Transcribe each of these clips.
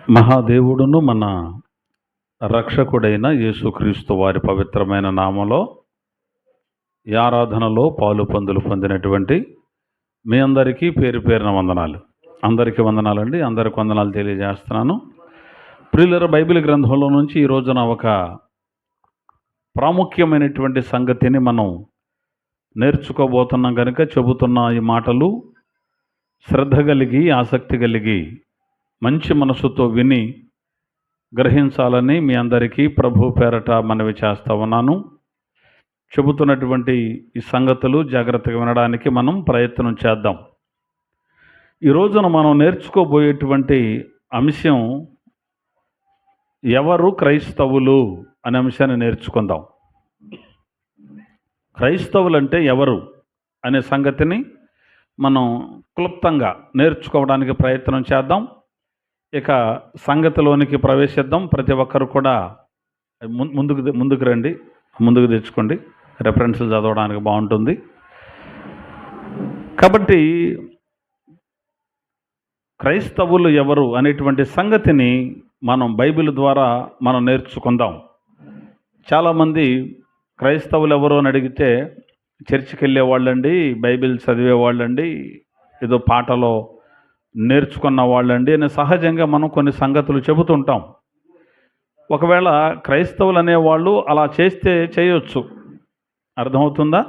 మహాదేవుడును మన రక్షకుడైన యేసుక్రీస్తు వారి పవిత్రమైన నామములో ఈ ఆరాధనలో పాలు పందులు పొందినటువంటి మీ అందరికీ పేరు పేరున వందనాలు. అందరికీ వందనాలండి. అందరికి వందనాలు తెలియజేస్తున్నాను. ప్రియులారా, బైబిల్ గ్రంథంలో నుంచి ఈ రోజున ఒక ప్రాముఖ్యమైనటువంటి సంగతిని మనం నేర్చుకోబోతున్నాం కనుక చెబుతున్న ఈ మాటలు శ్రద్ధ కలిగి ఆసక్తి కలిగి మంచి మనసుతో విని గ్రహించాలని మీ అందరికీ ప్రభు పేరట మనవి చేస్తా ఉన్నాను. చెబుతున్నటువంటి ఈ సంగతులు జాగ్రత్తగా వినడానికి మనం ప్రయత్నం చేద్దాం. ఈ రోజున మనం నేర్చుకోబోయేటువంటి అంశం ఎవరు క్రైస్తవులు అనే అంశాన్ని నేర్చుకుందాం. క్రైస్తవులు అంటే ఎవరు అనే సంగతిని మనం క్లుప్తంగా నేర్చుకోవడానికి ప్రయత్నం చేద్దాం. ఇక సంగతిలోనికి ప్రవేశిద్దాం. ప్రతి ఒక్కరు కూడా ముందుకు రండి, ముందుకు తెచ్చుకోండి. రెఫరెన్స్లు చదవడానికి బాగుంటుంది. కాబట్టి క్రైస్తవులు ఎవరు అనేటువంటి సంగతిని మనం బైబిల్ ద్వారా మనం నేర్చుకుందాం. చాలామంది క్రైస్తవులు ఎవరు అని అడిగితే చర్చికి వెళ్ళే వాళ్ళండి, బైబిల్ చదివే వాళ్ళండి, ఏదో పాటలో నేర్చుకున్న వాళ్ళండి అని సహజంగా మనం కొన్ని సంగతులు చెబుతుంటాం. ఒకవేళ క్రైస్తవులు అనేవాళ్ళు అలా చేస్తే చేయొచ్చు, అర్థమవుతుందా?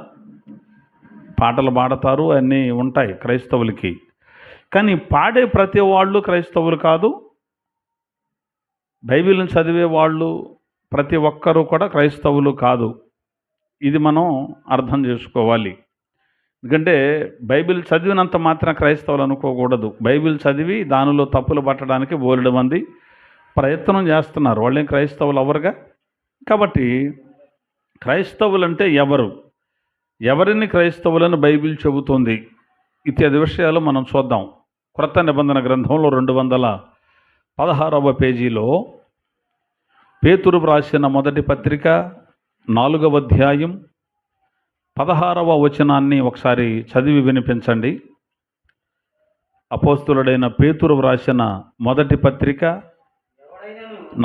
పాటలు పాడతారు, అన్నీ ఉంటాయి క్రైస్తవులకి. కానీ పాడే ప్రతి వాళ్ళు క్రైస్తవులు కాదు. బైబిల్ని చదివే వాళ్ళు ప్రతి ఒక్కరూ కూడా క్రైస్తవులు కాదు. ఇది మనం అర్థం చేసుకోవాలి. ఎందుకంటే బైబిల్ చదివినంత మాత్రం క్రైస్తవులు అనుకోకూడదు. బైబిల్ చదివి దానిలో తప్పులు పట్టడానికి బోలెడు మంది ప్రయత్నం చేస్తున్నారు. వాళ్ళేం క్రైస్తవులు అవ్వరుగా. కాబట్టి క్రైస్తవులు అంటే ఎవరు, ఎవరిని క్రైస్తవులని బైబిల్ చెబుతుంది, ఇత్యాది విషయాలు మనం చూద్దాం. క్రొత్త నిబంధన గ్రంథంలో 216వ పేజీలో పేతురు వ్రాసిన మొదటి పత్రిక 4వ అధ్యాయం 16వ వచనాన్ని ఒకసారి చదివి వినిపించండి. అపోస్తులుడైన పేతురు వ్రాసిన మొదటి పత్రిక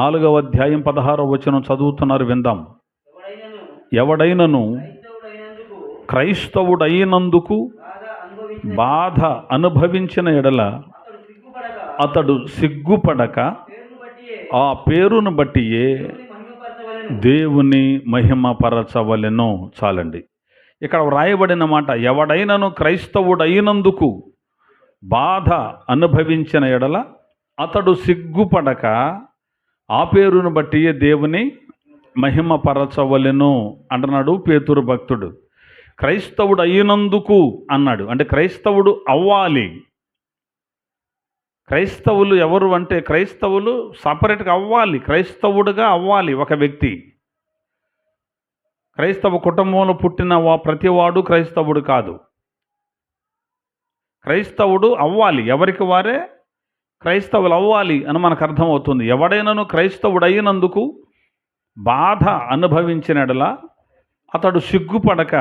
4వ అధ్యాయం 16వ వచనం చదువుతున్నారు, విందాం. ఎవడైనను క్రైస్తవుడైనందుకు బాధ అనుభవించిన ఎడల అతడు సిగ్గుపడక ఆ పేరును బట్టియే దేవుని మహిమపరచవలెను. చాలండి. ఇక్కడ వ్రాయబడిన మాట, ఎవడైనను క్రైస్తవుడైనందుకు బాధ అనుభవించిన ఎడల అతడు సిగ్గుపడక ఆ పేరును బట్టి దేవుని మహిమపరచవలెను అంటున్నాడు పేతురు భక్తుడు. క్రైస్తవుడు అయినందుకు అన్నాడు, అంటే క్రైస్తవుడు అవ్వాలి. క్రైస్తవులు ఎవరు అంటే క్రైస్తవులు సపరేట్గా అవ్వాలి, క్రైస్తవుడుగా అవ్వాలి ఒక వ్యక్తి. క్రైస్తవ కుటుంబంలో పుట్టిన ప్రతివాడు క్రైస్తవుడు కాదు. క్రైస్తవుడు అవ్వాలి, ఎవరికి వారే క్రైస్తవులు అవ్వాలి అని మనకు అర్థమవుతుంది. ఎవడైనాను క్రైస్తవుడు అయినందుకు బాధ అనుభవించినడలా అతడు సిగ్గుపడక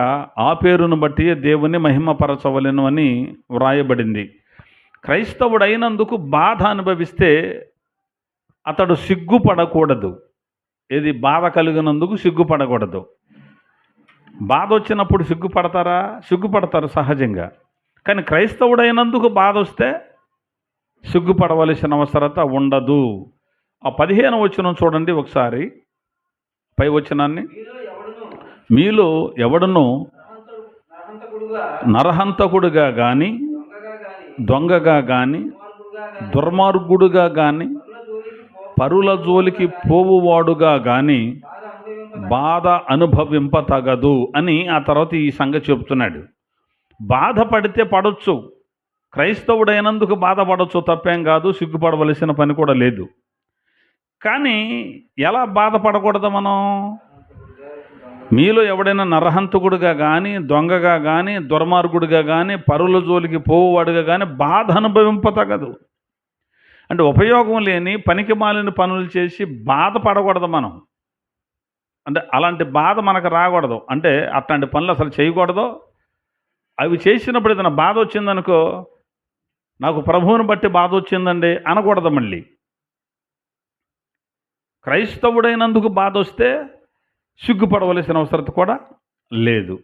ఆ పేరును బట్టి దేవుని మహిమపరచవలెను అని వ్రాయబడింది. క్రైస్తవుడు అయినందుకు బాధ అనుభవిస్తే అతడు సిగ్గుపడకూడదు. ఏది బాధ కలిగినందుకు సిగ్గుపడకూడదు. బాధ వచ్చినప్పుడు సిగ్గుపడతారా? సిగ్గుపడతారు సహజంగా. కానీ క్రైస్తవుడైనందుకు బాధ వస్తే సిగ్గుపడవలసిన అవసరత ఉండదు. ఆ 15వ వచనం చూడండి ఒకసారి, పై వచనాన్ని. మీలో ఎవడును నరహంతకుడుగా కానీ, దొంగగా కానీ, దుర్మార్గుడుగా కానీ, పరుల జోలికి పోవువాడుగా కానీ బాధ అనుభవింపతగదు అని ఆ తర్వాత ఈ సంగతి చెప్తున్నాడు. బాధపడితే పడవచ్చు, క్రైస్తవుడైనందుకు బాధపడవచ్చు, తప్పేం కాదు, సిగ్గుపడవలసిన పని కూడా లేదు. కానీ ఎలా బాధపడకూడదు మనం? మీలో ఎవడైనా నరహంతకుడుగా కానీ, దొంగగా కానీ, దుర్మార్గుడిగా కానీ, పరుల జోలికి పోవువాడుగా కానీ బాధ అనుభవింపతగదు. అంటే ఉపయోగం లేని పనికి మాలిన పనులు చేసి బాధపడకూడదు మనం. అంటే అలాంటి బాధ మనకు రాకూడదు. అంటే అట్లాంటి పనులు అసలు చేయకూడదు. అవి చేసినప్పుడు ఏదైనా బాధ వచ్చిందనుకో, నాకు ప్రభువుని బట్టి బాధ వచ్చిందండి అనకూడదు. మళ్ళీ క్రైస్తవుడైనందుకు బాధ వస్తే సిగ్గుపడవలసిన అవసరం కూడా లేదు.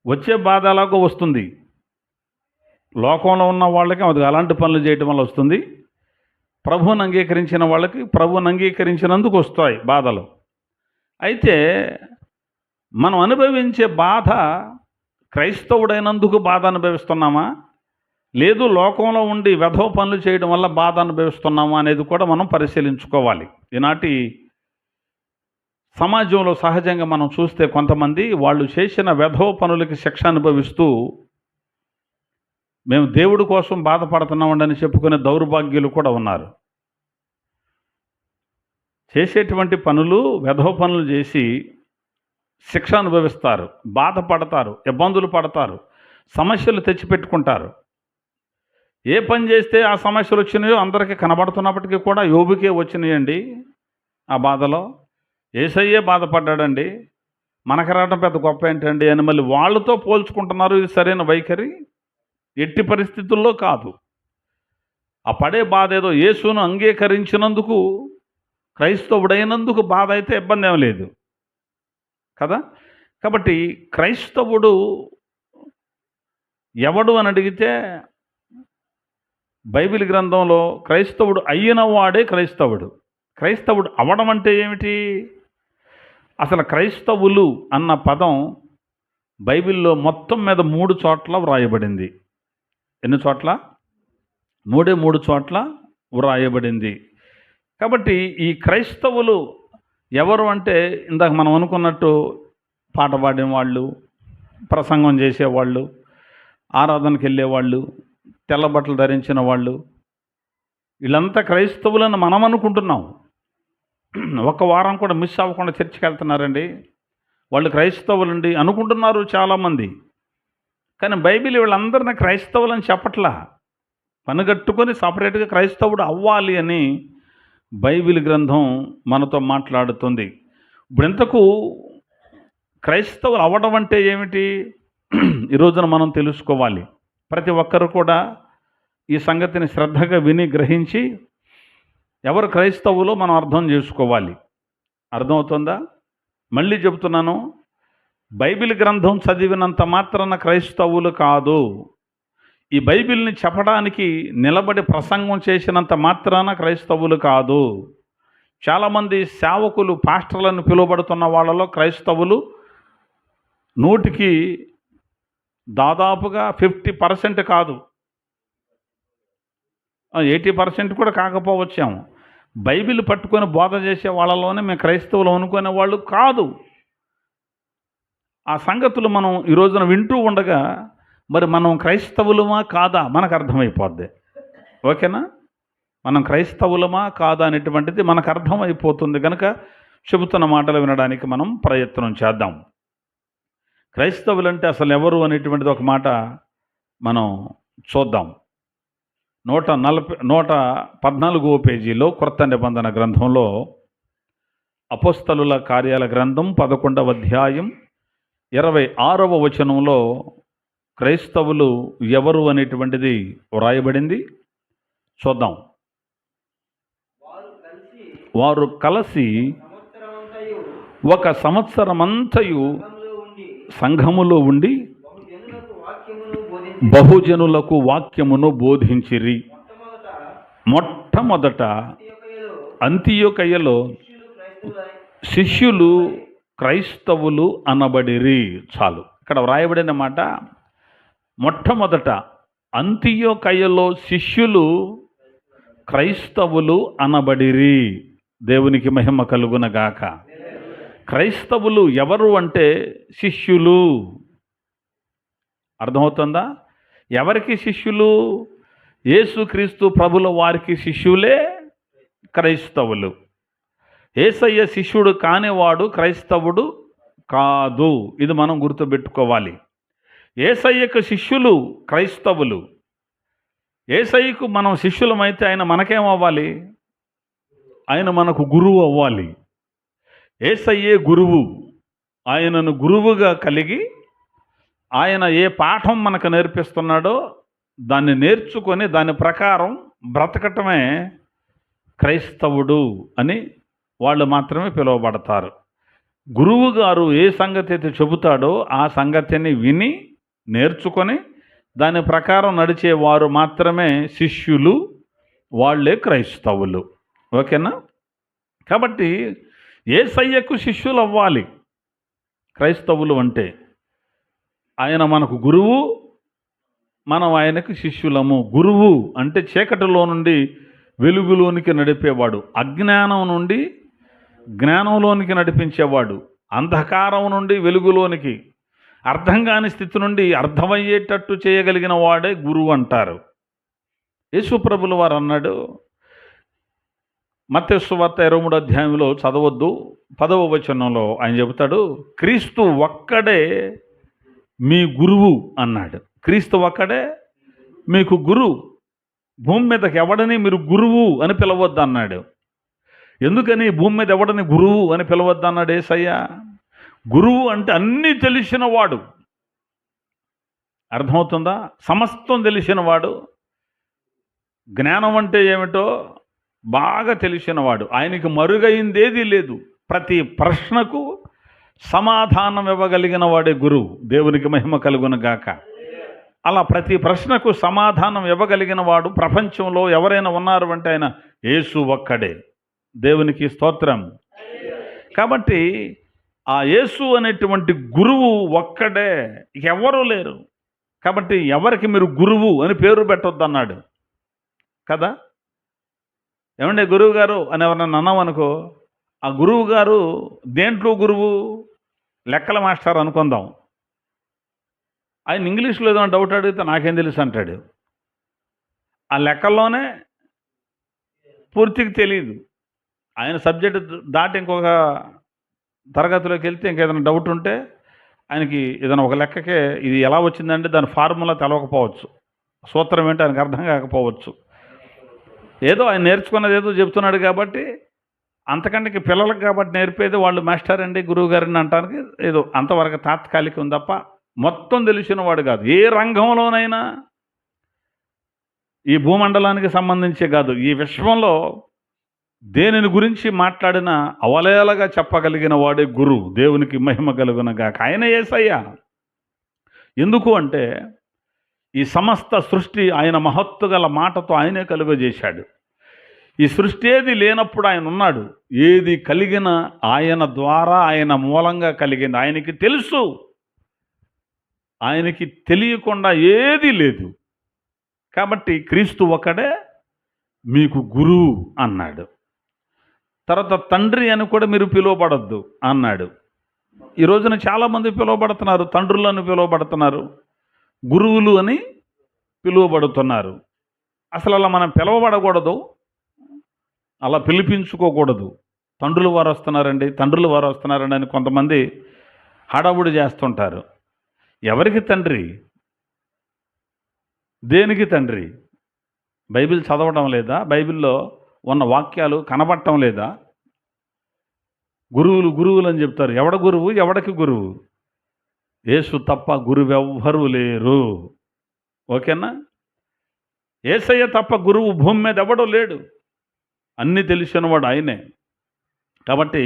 వచ్చే బాధ ఎలాగో వస్తుంది. లోకంలో ఉన్న వాళ్ళకి అది అలాంటి పనులు చేయటం వల్ల వస్తుంది. ప్రభువుని అంగీకరించిన వాళ్ళకి ప్రభువుని అంగీకరించినందుకు వస్తాయి బాధలు. అయితే మనం అనుభవించే బాధ క్రైస్తవుడైనందుకు బాధ అనుభవిస్తున్నామా, లేదు లోకంలో ఉండి వెధవ పనులు చేయడం వల్ల బాధ అనుభవిస్తున్నామా అనేది కూడా మనం పరిశీలించుకోవాలి. ఈనాటి సమాజంలో సహజంగా మనం చూస్తే కొంతమంది వాళ్ళు చేసిన వెధవ పనులకి శిక్ష అనుభవిస్తూ మేము దేవుడి కోసం బాధపడుతున్నామని చెప్పుకునే దౌర్భాగ్యులు కూడా ఉన్నారు. చేసేటువంటి పనులు వెధవ పనులు చేసి శిక్ష అనుభవిస్తారు, బాధపడతారు, ఇబ్బందులు పడతారు, సమస్యలు తెచ్చిపెట్టుకుంటారు. ఏ పని చేస్తే ఆ సమస్యలు వచ్చినాయో అందరికీ కనబడుతున్నప్పటికీ కూడా యోబుకే వచ్చినాయండి ఆ బాధలో. యేసయ్యే బాధపడ్డాడండి, మనకు రావడం పెద్ద గొప్ప ఏంటండి అని మళ్ళీ వాళ్ళతో పోల్చుకుంటున్నారు. ఇది సరైన వైఖరి ఎట్టి పరిస్థితుల్లో కాదు. ఆ పడే బాధ ఏదో యేసును అంగీకరించినందుకు, క్రైస్తవుడైనందుకు బాధ అయితే ఇబ్బంది ఏం లేదు కదా. కాబట్టి క్రైస్తవుడు ఎవడు అని అడిగితే బైబిల్ గ్రంథంలో క్రైస్తవుడు అయిన వాడే క్రైస్తవుడు. క్రైస్తవుడు అవడం అంటే ఏమిటి? అసలు క్రైస్తవులు అన్న పదం బైబిల్లో మొత్తం మీద 3 చోట్ల వ్రాయబడింది. ఎన్ని చోట్ల? 3 చోట్ల వ్రాయబడింది. కాబట్టి ఈ క్రైస్తవులు ఎవరు అంటే ఇందాక మనం అనుకున్నట్టు పాట పాడేవాళ్ళు, ప్రసంగం చేసేవాళ్ళు, ఆరాధనకి వెళ్ళేవాళ్ళు, తెల్ల బట్టలు ధరించిన వాళ్ళు, వీళ్ళంతా క్రైస్తవులని మనం అనుకుంటున్నాం. ఒక వారం కూడా మిస్ అవ్వకుండా చర్చికి వెళ్తున్నారండి, వాళ్ళు క్రైస్తవులండి అనుకుంటున్నారు చాలామంది. కానీ బైబిల్ వీళ్ళందరినీ క్రైస్తవులని చెప్పట్లా. పనిగట్టుకొని సపరేట్గా క్రైస్తవుడు అవ్వాలి అని బైబిల్ గ్రంథం మనతో మాట్లాడుతుంది. ఇప్పుడు ఇంతకు క్రైస్తవులు అవ్వడం అంటే ఏమిటి ఈ రోజున మనం తెలుసుకోవాలి. ప్రతి ఒక్కరు కూడా ఈ సంగతిని శ్రద్ధగా విని గ్రహించి ఎవరు క్రైస్తవులో మనం అర్థం చేసుకోవాలి. అర్థమవుతుందా? మళ్ళీ చెబుతున్నాను, బైబిల్ గ్రంథం చదివినంత మాత్రాన క్రైస్తవులు కాదు. ఈ బైబిల్ని చెప్పడానికి నిలబడి ప్రసంగం చేసినంత మాత్రాన క్రైస్తవులు కాదు. చాలామంది సేవకులు, పాస్టర్లను పిలువబడుతున్న వాళ్ళలో క్రైస్తవులు 100కి దాదాపుగా 50% కాదు, 80% కూడా కాకపోవచ్చాము. బైబిల్ పట్టుకొని బోధ చేసే వాళ్ళలోనే మేము క్రైస్తవులు అనుకునే వాళ్ళు కాదు. ఆ సంగతులు మనం ఈ రోజున వింటూ ఉండగా మరి మనం క్రైస్తవులమా కాదా మనకు అర్థమైపోద్ది. ఓకేనా? మనం క్రైస్తవులమా కాదా అనేటువంటిది మనకు అర్థమైపోతుంది. కనుక చెబుతున్న మాటలు వినడానికి మనం ప్రయత్నం చేద్దాం. క్రైస్తవులంటే అసలు ఎవరు అనేటువంటిది ఒక మాట మనం చూద్దాం. 114వ పేజీలో క్రొత్త నిబంధన గ్రంథంలో అపోస్తలుల కార్యాల గ్రంథం 11వ అధ్యాయం 26వ వచనంలో క్రైస్తవులు ఎవరు అనేటువంటిది వ్రాయబడింది. చూద్దాం. వారు కలిసి ఒక సంవత్సరమంతయు సంఘములో ఉండి బహుజనులకు వాక్యమును బోధించిరి. మొట్టమొదట అంతియోకయలో శిష్యులు క్రైస్తవులు అనబడిరి. చాలు, ఇక్కడ వ్రాయబడిన మాట మొట్టమొదట అంతియోకయలో శిష్యులు క్రైస్తవులు అనబడిరి. దేవునికి మహిమ కలుగునగాక. క్రైస్తవులు ఎవరు అంటే శిష్యులు. అర్థమవుతుందా? ఎవరికి శిష్యులు? యేసుక్రీస్తు ప్రభుల వారికి శిష్యులే క్రైస్తవులు. యేసయ్య శిష్యుడు కానివాడు క్రైస్తవుడు కాదు. ఇది మనం గుర్తుపెట్టుకోవాలి. యేసయ్యకు శిష్యులు క్రైస్తవులు. యేసయ్యకు మనం శిష్యులమైతే ఆయన మనకేమవ్వాలి? ఆయన మనకు గురువు అవ్వాలి. యేసయ్యే గురువు. ఆయనను గురువుగా కలిగి ఆయన ఏ పాఠం మనకు నేర్పిస్తున్నాడో దాన్ని నేర్చుకొని దాని ప్రకారం బ్రతకటమే క్రైస్తవుడు అని వాళ్ళు మాత్రమే పిలువబడతారు. గురువు గారు ఏ సంగతి అయితే చెబుతాడో ఆ సంగతిని విని నేర్చుకొని దాని ప్రకారం నడిచేవారు మాత్రమే శిష్యులు, వాళ్ళే క్రైస్తవులు. ఓకేనా? కాబట్టి యేసయ్యకు శిష్యులు అవ్వాలి క్రైస్తవులు అంటే. ఆయన మనకు గురువు, మనం ఆయనకు శిష్యులము. గురువు అంటే చీకటిలో నుండి వెలుగులోనికి నడిపేవాడు, అజ్ఞానం నుండి జ్ఞానంలోనికి నడిపించేవాడు, అంధకారం నుండి వెలుగులోనికి, అర్థం కాని స్థితి నుండి అర్థమయ్యేటట్టు చేయగలిగిన వాడే గురువు అంటారు. యేసుప్రభుల వారు అన్నాడు, మత్తయి సువార్త 23వ అధ్యాయంలో చదవద్దు, 10వ వచనంలో ఆయన చెబుతాడు, క్రీస్తు ఒక్కడే మీ గురువు అన్నాడు. క్రీస్తు ఒక్కడే మీకు గురువు. భూమి మీదకి ఎవడని మీరు గురువు అని పిలవద్దు అన్నాడు. ఎందుకని భూమి మీద ఎవడని గురువు అని పిలవద్దు అన్నాడు యేసయ్య? గురువు అంటే అన్నీ తెలిసినవాడు. అర్థమవుతుందా? సమస్తం తెలిసినవాడు. జ్ఞానం అంటే ఏమిటో బాగా తెలిసినవాడు. ఆయనకి మరుగైందేదీ లేదు. ప్రతి ప్రశ్నకు సమాధానం ఇవ్వగలిగిన వాడే గురువు. దేవునికి మహిమ కలుగును గాక. అలా ప్రతి ప్రశ్నకు సమాధానం ఇవ్వగలిగిన వాడు ప్రపంచంలో ఎవరైనా ఉన్నారు అంటే ఆయన యేసు ఒక్కడే. దేవునికి స్తోత్రం. కాబట్టి ఆ యేసు అనేటువంటి గురువు ఒక్కడే, ఎవరూ లేరు. కాబట్టి ఎవరికి మీరు గురువు అని పేరు పెట్టొద్దు అన్నాడు కదా. ఏమంటే గురువు గారు అని ఎవరన్నా అన్నాం అనుకో, ఆ గురువు గారు దేంట్లో గురువు? లెక్కల మాస్టర్ అనుకుందాం. ఆయన ఇంగ్లీష్లో ఏదైనా డౌట్ అడిగితే నాకేం తెలుసు అంటాడు. ఆ లెక్కల్లోనే పూర్తిగా తెలియదు. ఆయన సబ్జెక్టు దాటి ఇంకొక తరగతిలోకి వెళ్తే ఇంకేదైనా డౌట్ ఉంటే ఆయనకి ఏదైనా ఒక లెక్కకే ఇది ఎలా వచ్చిందంటే దాని ఫార్ములా తెలవకపోవచ్చు, సూత్రం ఏంటో ఆయనకు అర్థం కాకపోవచ్చు. ఏదో ఆయన నేర్చుకున్నది ఏదో చెప్తున్నాడు కాబట్టి, అంతకంటే పిల్లలకు కాబట్టి నేర్పేది వాళ్ళు మాస్టర్ అండి గురువు గారిని అంటానికి ఏదో అంతవరకు తాత్కాలికం తప్ప మొత్తం తెలిసిన వాడు కాదు. ఏ రంగంలోనైనా, ఈ భూమండలానికి సంబంధించే కాదు, ఈ విశ్వంలో దేనిని గురించి మాట్లాడినా అవలేలగా చెప్పగలిగిన వాడే గురువు. దేవునికి మహిమ కలుగునగాక. ఆయన యేసయ్య. ఎందుకు అంటే ఈ సమస్త సృష్టి ఆయన మహత్తు గల మాటతో ఆయనే కలుగజేశాడు. ఈ సృష్టి ఏది లేనప్పుడు ఆయన ఉన్నాడు. ఏది కలిగిన ఆయన ద్వారా, ఆయన మూలంగా కలిగింది. ఆయనకి తెలుసు. ఆయనకి తెలియకుండా ఏదీ లేదు. కాబట్టి క్రీస్తు ఒకడే మీకు గురువు అన్నాడు. తర్వాత తండ్రి అని కూడా మీరు పిలువబడద్దు అన్నాడు. ఈ రోజున చాలామంది పిలువబడుతున్నారు, తండ్రులను పిలువబడుతున్నారు, గురువులు అని పిలువబడుతున్నారు. అసలు అలా మనం పిలువబడకూడదు, అలా పిలిపించుకోకూడదు. తండ్రులు వారు వస్తున్నారండి, తండ్రులు వారు వస్తున్నారండి అని కొంతమంది హడావుడి చేస్తుంటారు. ఎవరికి తండ్రి? దేనికి తండ్రి? బైబిల్ చదవడం లేదా? బైబిల్లో ఉన్న వాక్యాలు కనబడటం లేదా? గురువులు గురువులు అని చెప్తారు. ఎవడ గురువు? ఎవడికి గురువు? యేసు తప్ప గురువెవ్వరూ లేరు. ఓకేనా? యేసయ్య తప్ప గురువు భూమి మీద ఎవడో లేడు. అన్నీ తెలిసినవాడు ఆయనే. కాబట్టి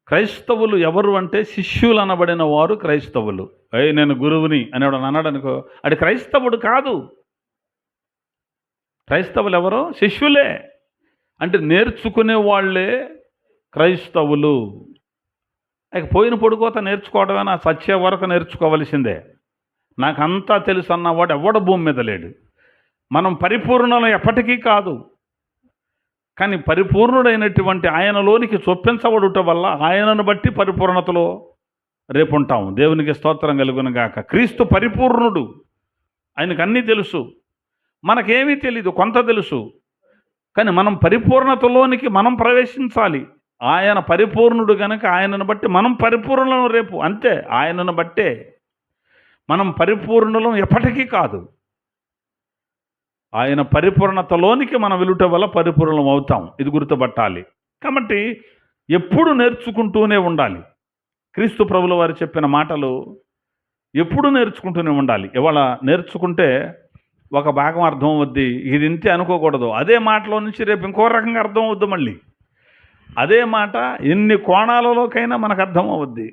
క్రైస్తవులు ఎవరు అంటే శిష్యులు అనబడిన వారు క్రైస్తవులు. నేను గురువుని అనేవాడు అన్నాడు అనుకో, అది క్రైస్తవుడు కాదు. క్రైస్తవులు ఎవరో? శిష్యులే. అంటే నేర్చుకునే వాళ్ళే క్రైస్తవులు. పోయిన పొడుకోత నేర్చుకోవడమేనా? సచ్చే వరకు నేర్చుకోవలసిందే. నాకంతా తెలుసు అన్నవాడు ఎవడ భూమి మీద లేడు. మనం పరిపూర్ణలు ఎప్పటికీ కాదు, కానీ పరిపూర్ణుడైనటువంటి ఆయనలోనికి చొప్పించబడుట వల్ల ఆయనను బట్టి పరిపూర్ణతలో రేపు ఉంటాం. దేవునికి స్తోత్రం కలుగును గాక. క్రీస్తు పరిపూర్ణుడు. ఆయనకు అన్నీ తెలుసు, మనకేమీ తెలీదు, కొంత తెలుసు. కానీ మనం పరిపూర్ణతలోనికి మనం ప్రవేశించాలి. ఆయన పరిపూర్ణుడు కనుక ఆయనను బట్టి మనం పరిపూర్ణులం రేపు. అంతే, ఆయనను బట్టే. మనం పరిపూర్ణులం ఎప్పటికీ కాదు. ఆయన పరిపూర్ణతలోనికి మనం వెలుట వల్ల పరిపూర్ణం అవుతాం. ఇది గుర్తుపట్టాలి. కాబట్టి ఎప్పుడు నేర్చుకుంటూనే ఉండాలి. క్రీస్తు ప్రభుల వారు చెప్పిన మాటలు ఎప్పుడు నేర్చుకుంటూనే ఉండాలి. ఇవాళ నేర్చుకుంటే ఒక భాగం అర్థం అవుద్ది, ఇది ఇంతే అనుకోకూడదు. అదే మాటలో నుంచి రేపు ఇంకో రకంగా అర్థం అవుద్ది. మళ్ళీ అదే మాట ఎన్ని కోణాలలోకైనా మనకు అర్థమవుద్ది.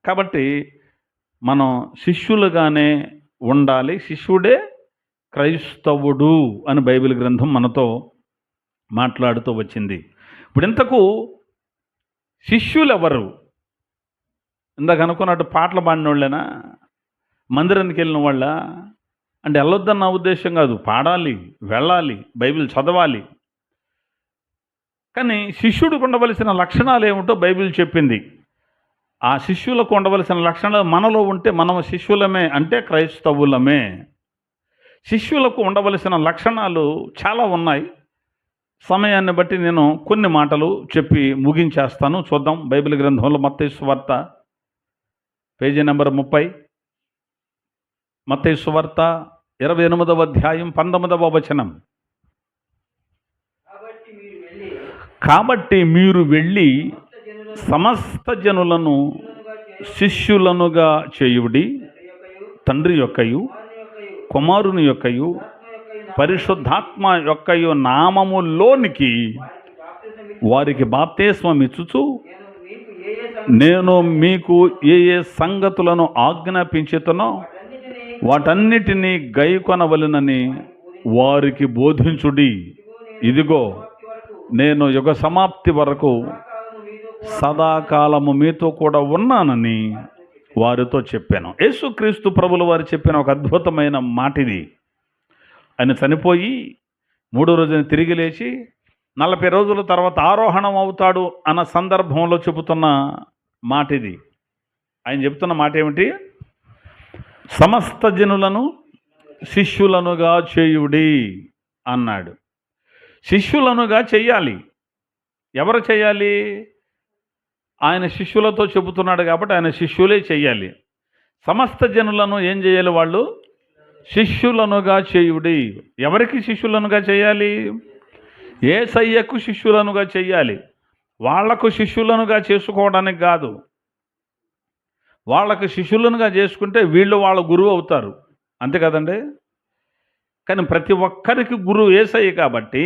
కాబట్టి మనం శిష్యులుగానే ఉండాలి. శిష్యుడే క్రైస్తవుడు అని బైబిల్ గ్రంథం మనతో మాట్లాడుతూ వచ్చింది. ఇప్పుడు ఇంతకు శిష్యులు ఎవరు? ఇందాక అనుకున్నట్టు పాటలు పాడిన వాళ్ళేనా? మందిరానికి వెళ్ళిన వాళ్ళ? అంటే వెళ్ళొద్దని నా ఉద్దేశం కాదు. పాడాలి, వెళ్ళాలి, బైబిల్ చదవాలి. కానీ శిష్యుడికి ఉండవలసిన లక్షణాలు ఏమిటో బైబిల్ చెప్పింది. ఆ శిష్యులకు ఉండవలసిన లక్షణాలు మనలో ఉంటే మనం శిష్యులమే, అంటే క్రైస్తవులమే. శిష్యులకు ఉండవలసిన లక్షణాలు చాలా ఉన్నాయి. సమయాన్ని బట్టి నేను కొన్ని మాటలు చెప్పి ముగించేస్తాను. చూద్దాం బైబిల్ గ్రంథంలో మత్తయి సువార్త పేజీ నెంబర్ 30, మత్తయి సువార్త 28వ అధ్యాయం 19వ వచనం. కాబట్టి మీరు వెళ్ళి సమస్త జనులను శిష్యులనుగా చేయుడి, తండ్రి యొక్కయు కుమారుని యొక్కయు పరిశుద్ధాత్మ యొక్కయు నామములోనికి వారికి బాప్తిస్మం ఇచ్చుచు నేను మీకు ఏ ఏ సంగతులను ఆజ్ఞాపించుతునో వాటన్నిటినీ గైకొనవలెనని వారికి బోధించుడి. ఇదిగో నేను యుగ సమాప్తి వరకు సదాకాలము మీతో కూడా ఉన్నానని వారితో చెప్పాను. యేసుక్రీస్తు ప్రభుల వారు చెప్పిన ఒక అద్భుతమైన మాట ఇది. ఆయన చనిపోయి 3వ రోజున తిరిగి లేచి 40 రోజుల తర్వాత ఆరోహణం అవుతాడు అన్న సందర్భంలో చెబుతున్న మాట ఇది. ఆయన చెబుతున్న మాట ఏమిటి? సమస్త జనులను శిష్యులనుగా చేయుడి అన్నాడు. శిష్యులనుగా చెయ్యాలి. ఎవరు చేయాలి? ఆయన శిష్యులతో చెబుతున్నాడు కాబట్టి ఆయన శిష్యులే చెయ్యాలి. సమస్త జనులను ఏం చేయాలి? వాళ్ళు శిష్యులనుగా చేయుడి. ఎవరికి శిష్యులనుగా చేయాలి? యేసయ్యకు శిష్యులనుగా చెయ్యాలి. వాళ్లకు శిష్యులనుగా చేసుకోవడానికి కాదు. వాళ్ళకు శిష్యులనుగా చేసుకుంటే వీళ్ళు వాళ్ళ గురువు అవుతారు, అంతే కదండి. కానీ ప్రతి ఒక్కరికి గురువు యేసయ్య కాబట్టి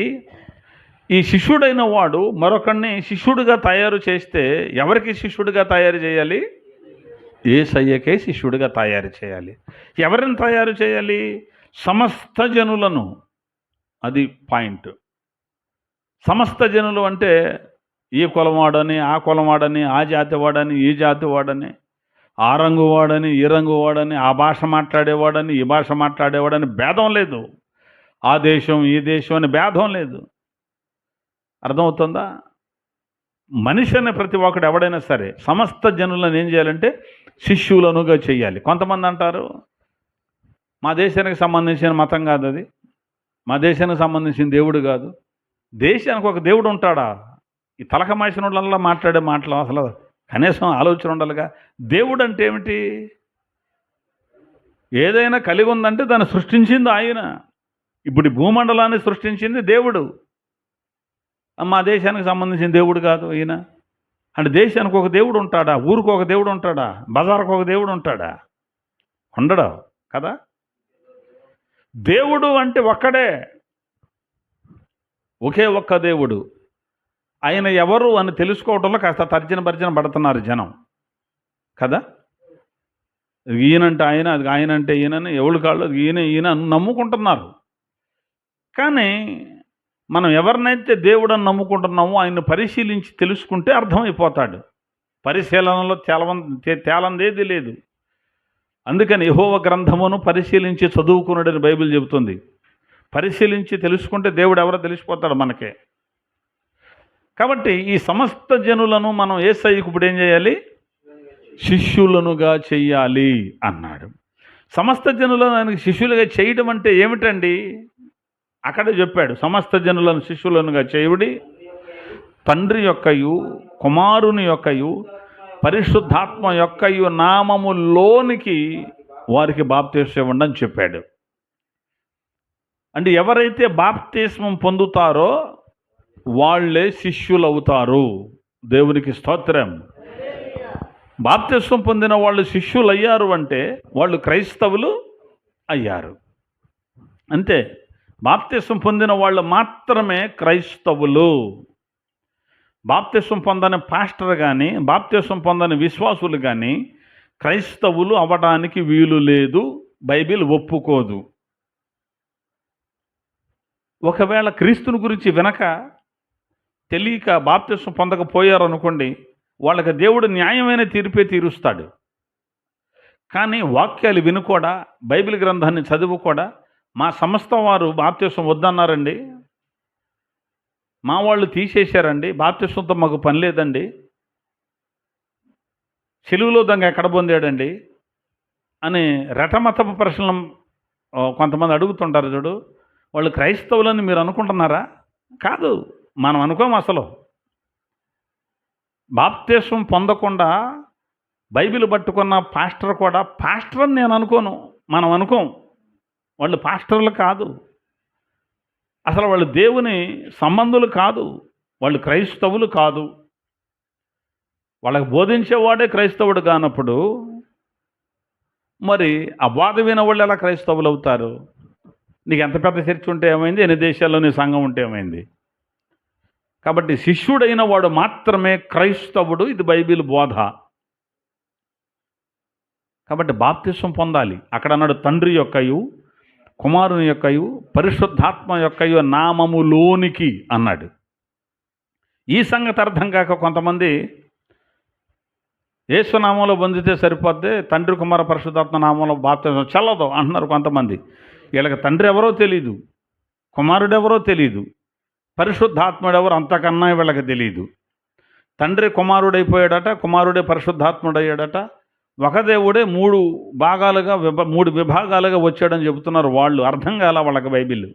ఈ శిష్యుడైన వాడు మరొకరిని శిష్యుడిగా తయారు చేస్తే ఎవరికి శిష్యుడిగా తయారు చేయాలి? యేసయ్యకే శిష్యుడిగా తయారు చేయాలి. ఎవరిని తయారు చేయాలి? సమస్త జనులను. అది పాయింట్. సమస్త జనులు అంటే ఈ కులం వాడని, ఆ కులం వాడని, ఆ జాతి వాడని, ఈ జాతి వాడని, ఆ రంగు వాడని, ఈ రంగు వాడని, ఆ భాష మాట్లాడేవాడని, ఈ భాష మాట్లాడేవాడని భేదం లేదు. ఆ దేశం ఈ దేశం అని భేదం లేదు. అర్థమవుతుందా? మనిషి అనే ప్రతి ఒక్కడు ఎవడైనా సరే సమస్త జనులను ఏం చేయాలంటే శిష్యులనుగా చేయాలి. కొంతమంది అంటారు మా దేశానికి సంబంధించిన మతం కాదు అది, మా దేశానికి సంబంధించిన దేవుడు కాదు. దేశానికి ఒక దేవుడు ఉంటాడా? ఈ తలకమాసిన వాళ్ళ మాట్లాడే మాటలు అసలు కనీసం ఆలోచన ఉండాలిగా. దేవుడు అంటే ఏమిటి? ఏదైనా కలిగి ఉందంటే దాన్ని సృష్టించింది ఆయన. ఇప్పుడు ఈ భూమండలాన్ని సృష్టించింది దేవుడు. మా దేశానికి సంబంధించిన దేవుడు కాదు ఈయన అంటే దేశానికి ఒక దేవుడు ఉంటాడా? ఊరికి ఒక దేవుడు ఉంటాడా? బజార్కు ఒక దేవుడు ఉంటాడా? ఉండడు కదా. దేవుడు అంటే ఒక్కడే, ఒకే ఒక్క దేవుడు. ఆయన ఎవరు అని తెలుసుకోవడంలో కాస్త తర్జన పడుతున్నారు జనం కదా. ఈయనంటే ఆయన, అది ఆయన అంటే ఈయనని ఎవరు కాళ్ళు ఈయన నమ్ముకుంటున్నారు. కానీ మనం ఎవరినైతే దేవుడని నమ్ముకుంటున్నామో ఆయన్ని పరిశీలించి తెలుసుకుంటే అర్థమైపోతాడు. పరిశీలనలో తేలందేది లేదు. అందుకని యెహోవా గ్రంథమును పరిశీలించి చదువుకున్నాడని బైబిల్ చెబుతుంది. పరిశీలించి తెలుసుకుంటే దేవుడు ఎవరో తెలిసిపోతాడు మనకే. కాబట్టి ఈ సమస్త జనులను మనం యేసయ్యకు ఇప్పుడు ఏం చేయాలి? శిష్యులనుగా చెయ్యాలి అన్నాడు. సమస్త జనులను ఆయనకు శిష్యులుగా చేయడం అంటే ఏమిటండి? అక్కడే చెప్పాడు. సమస్త జనులను శిష్యులనుగా చేయుడి, తండ్రి యొక్కయు కుమారుని యొక్కయు పరిశుద్ధాత్మ యొక్కయు నామములోనికి వారికి బాప్తిస్మం ఇవ్వండి అని చెప్పాడు. అంటే ఎవరైతే బాప్తిస్మం పొందుతారో వాళ్ళే శిష్యులు అవుతారు. దేవునికి స్తోత్రం. బాప్తిస్మం పొందిన వాళ్ళు శిష్యులు అయ్యారు అంటే వాళ్ళు క్రైస్తవులు అయ్యారు అంతే. బాప్తిస్మం పొందిన వాళ్ళు మాత్రమే క్రైస్తవులు. బాప్తిస్వం పొందని పాస్టర్ కానీ, బాప్తిస్వం పొందని విశ్వాసులు కానీ క్రైస్తవులు అవ్వడానికి వీలు లేదు, బైబిల్ ఒప్పుకోదు. ఒకవేళ క్రీస్తుని గురించి వినక తెలియక బాప్తిస్వం పొందకపోయారు అనుకోండి, వాళ్ళకి దేవుడు న్యాయమైన తీర్పే తీరుస్తాడు. కానీ వాక్యాలు వినుకోడా, బైబిల్ గ్రంథాన్ని చదువుకోడా, మా సంస్థ వారు బాప్తిస్వం వద్దన్నారండి, మా వాళ్ళు తీసేశారండి, బాప్తిస్వంతో మాకు పని లేదండి, సిలువలో దొంగ ఎక్కడ పొందాడండి అని రటమతపు ప్రశ్నలు కొంతమంది అడుగుతుంటారు చూడు. వాళ్ళు క్రైస్తవులని మీరు అనుకుంటున్నారా? కాదు, మనం అనుకోము. అసలు బాప్తిస్వం పొందకుండా బైబిల్ పట్టుకున్న పాస్టర్ కూడా పాస్టర్ అని నేను అనుకోను, మనం అనుకోం. వాళ్ళు పాస్టర్లు కాదు, అసలు వాళ్ళు దేవుని సంబంధులు కాదు, వాళ్ళు క్రైస్తవులు కాదు. వాళ్ళకి బోధించేవాడే క్రైస్తవుడు కానప్పుడు మరి ఆ బోధ వినవాళ్ళు ఎలా క్రైస్తవులు అవుతారు? నీకు ఎంత పెద్ద చర్చ ఉంటే ఏమైంది, ఎన్ని దేశాల్లో నీ సంఘం ఉంటే ఏమైంది? కాబట్టి శిష్యుడైన వాడు మాత్రమే క్రైస్తవుడు, ఇది బైబిల్ బోధ. కాబట్టి బాప్తిస్వం పొందాలి. అక్కడ అన్నాడు తండ్రి యొక్కయు, కుమారుని యొక్కయు, పరిశుద్ధాత్మ యొక్కయు నామములోనికి అన్నాడు. ఈ సంగతి అర్థం కాక కొంతమంది యేసు నామంలో పొందితే సరిపోద్ది, తండ్రి కుమార పరిశుద్ధాత్మ నామంలో బాప్తిస్వం చల్లదు అంటున్నారు కొంతమంది. వీళ్ళకి తండ్రి ఎవరో తెలియదు, కుమారుడు ఎవరో తెలియదు, పరిశుద్ధాత్ముడు ఎవరు అంతకన్నా వీళ్ళకి తెలియదు. తండ్రి కుమారుడైపోయాడట, కుమారుడే పరిశుద్ధాత్ముడయ్యాడట, ఒక దేవుడే మూడు విభాగాలుగా వచ్చాడని చెబుతున్నారు వాళ్ళు. అర్థం కాల వాళ్ళకి బైబిల్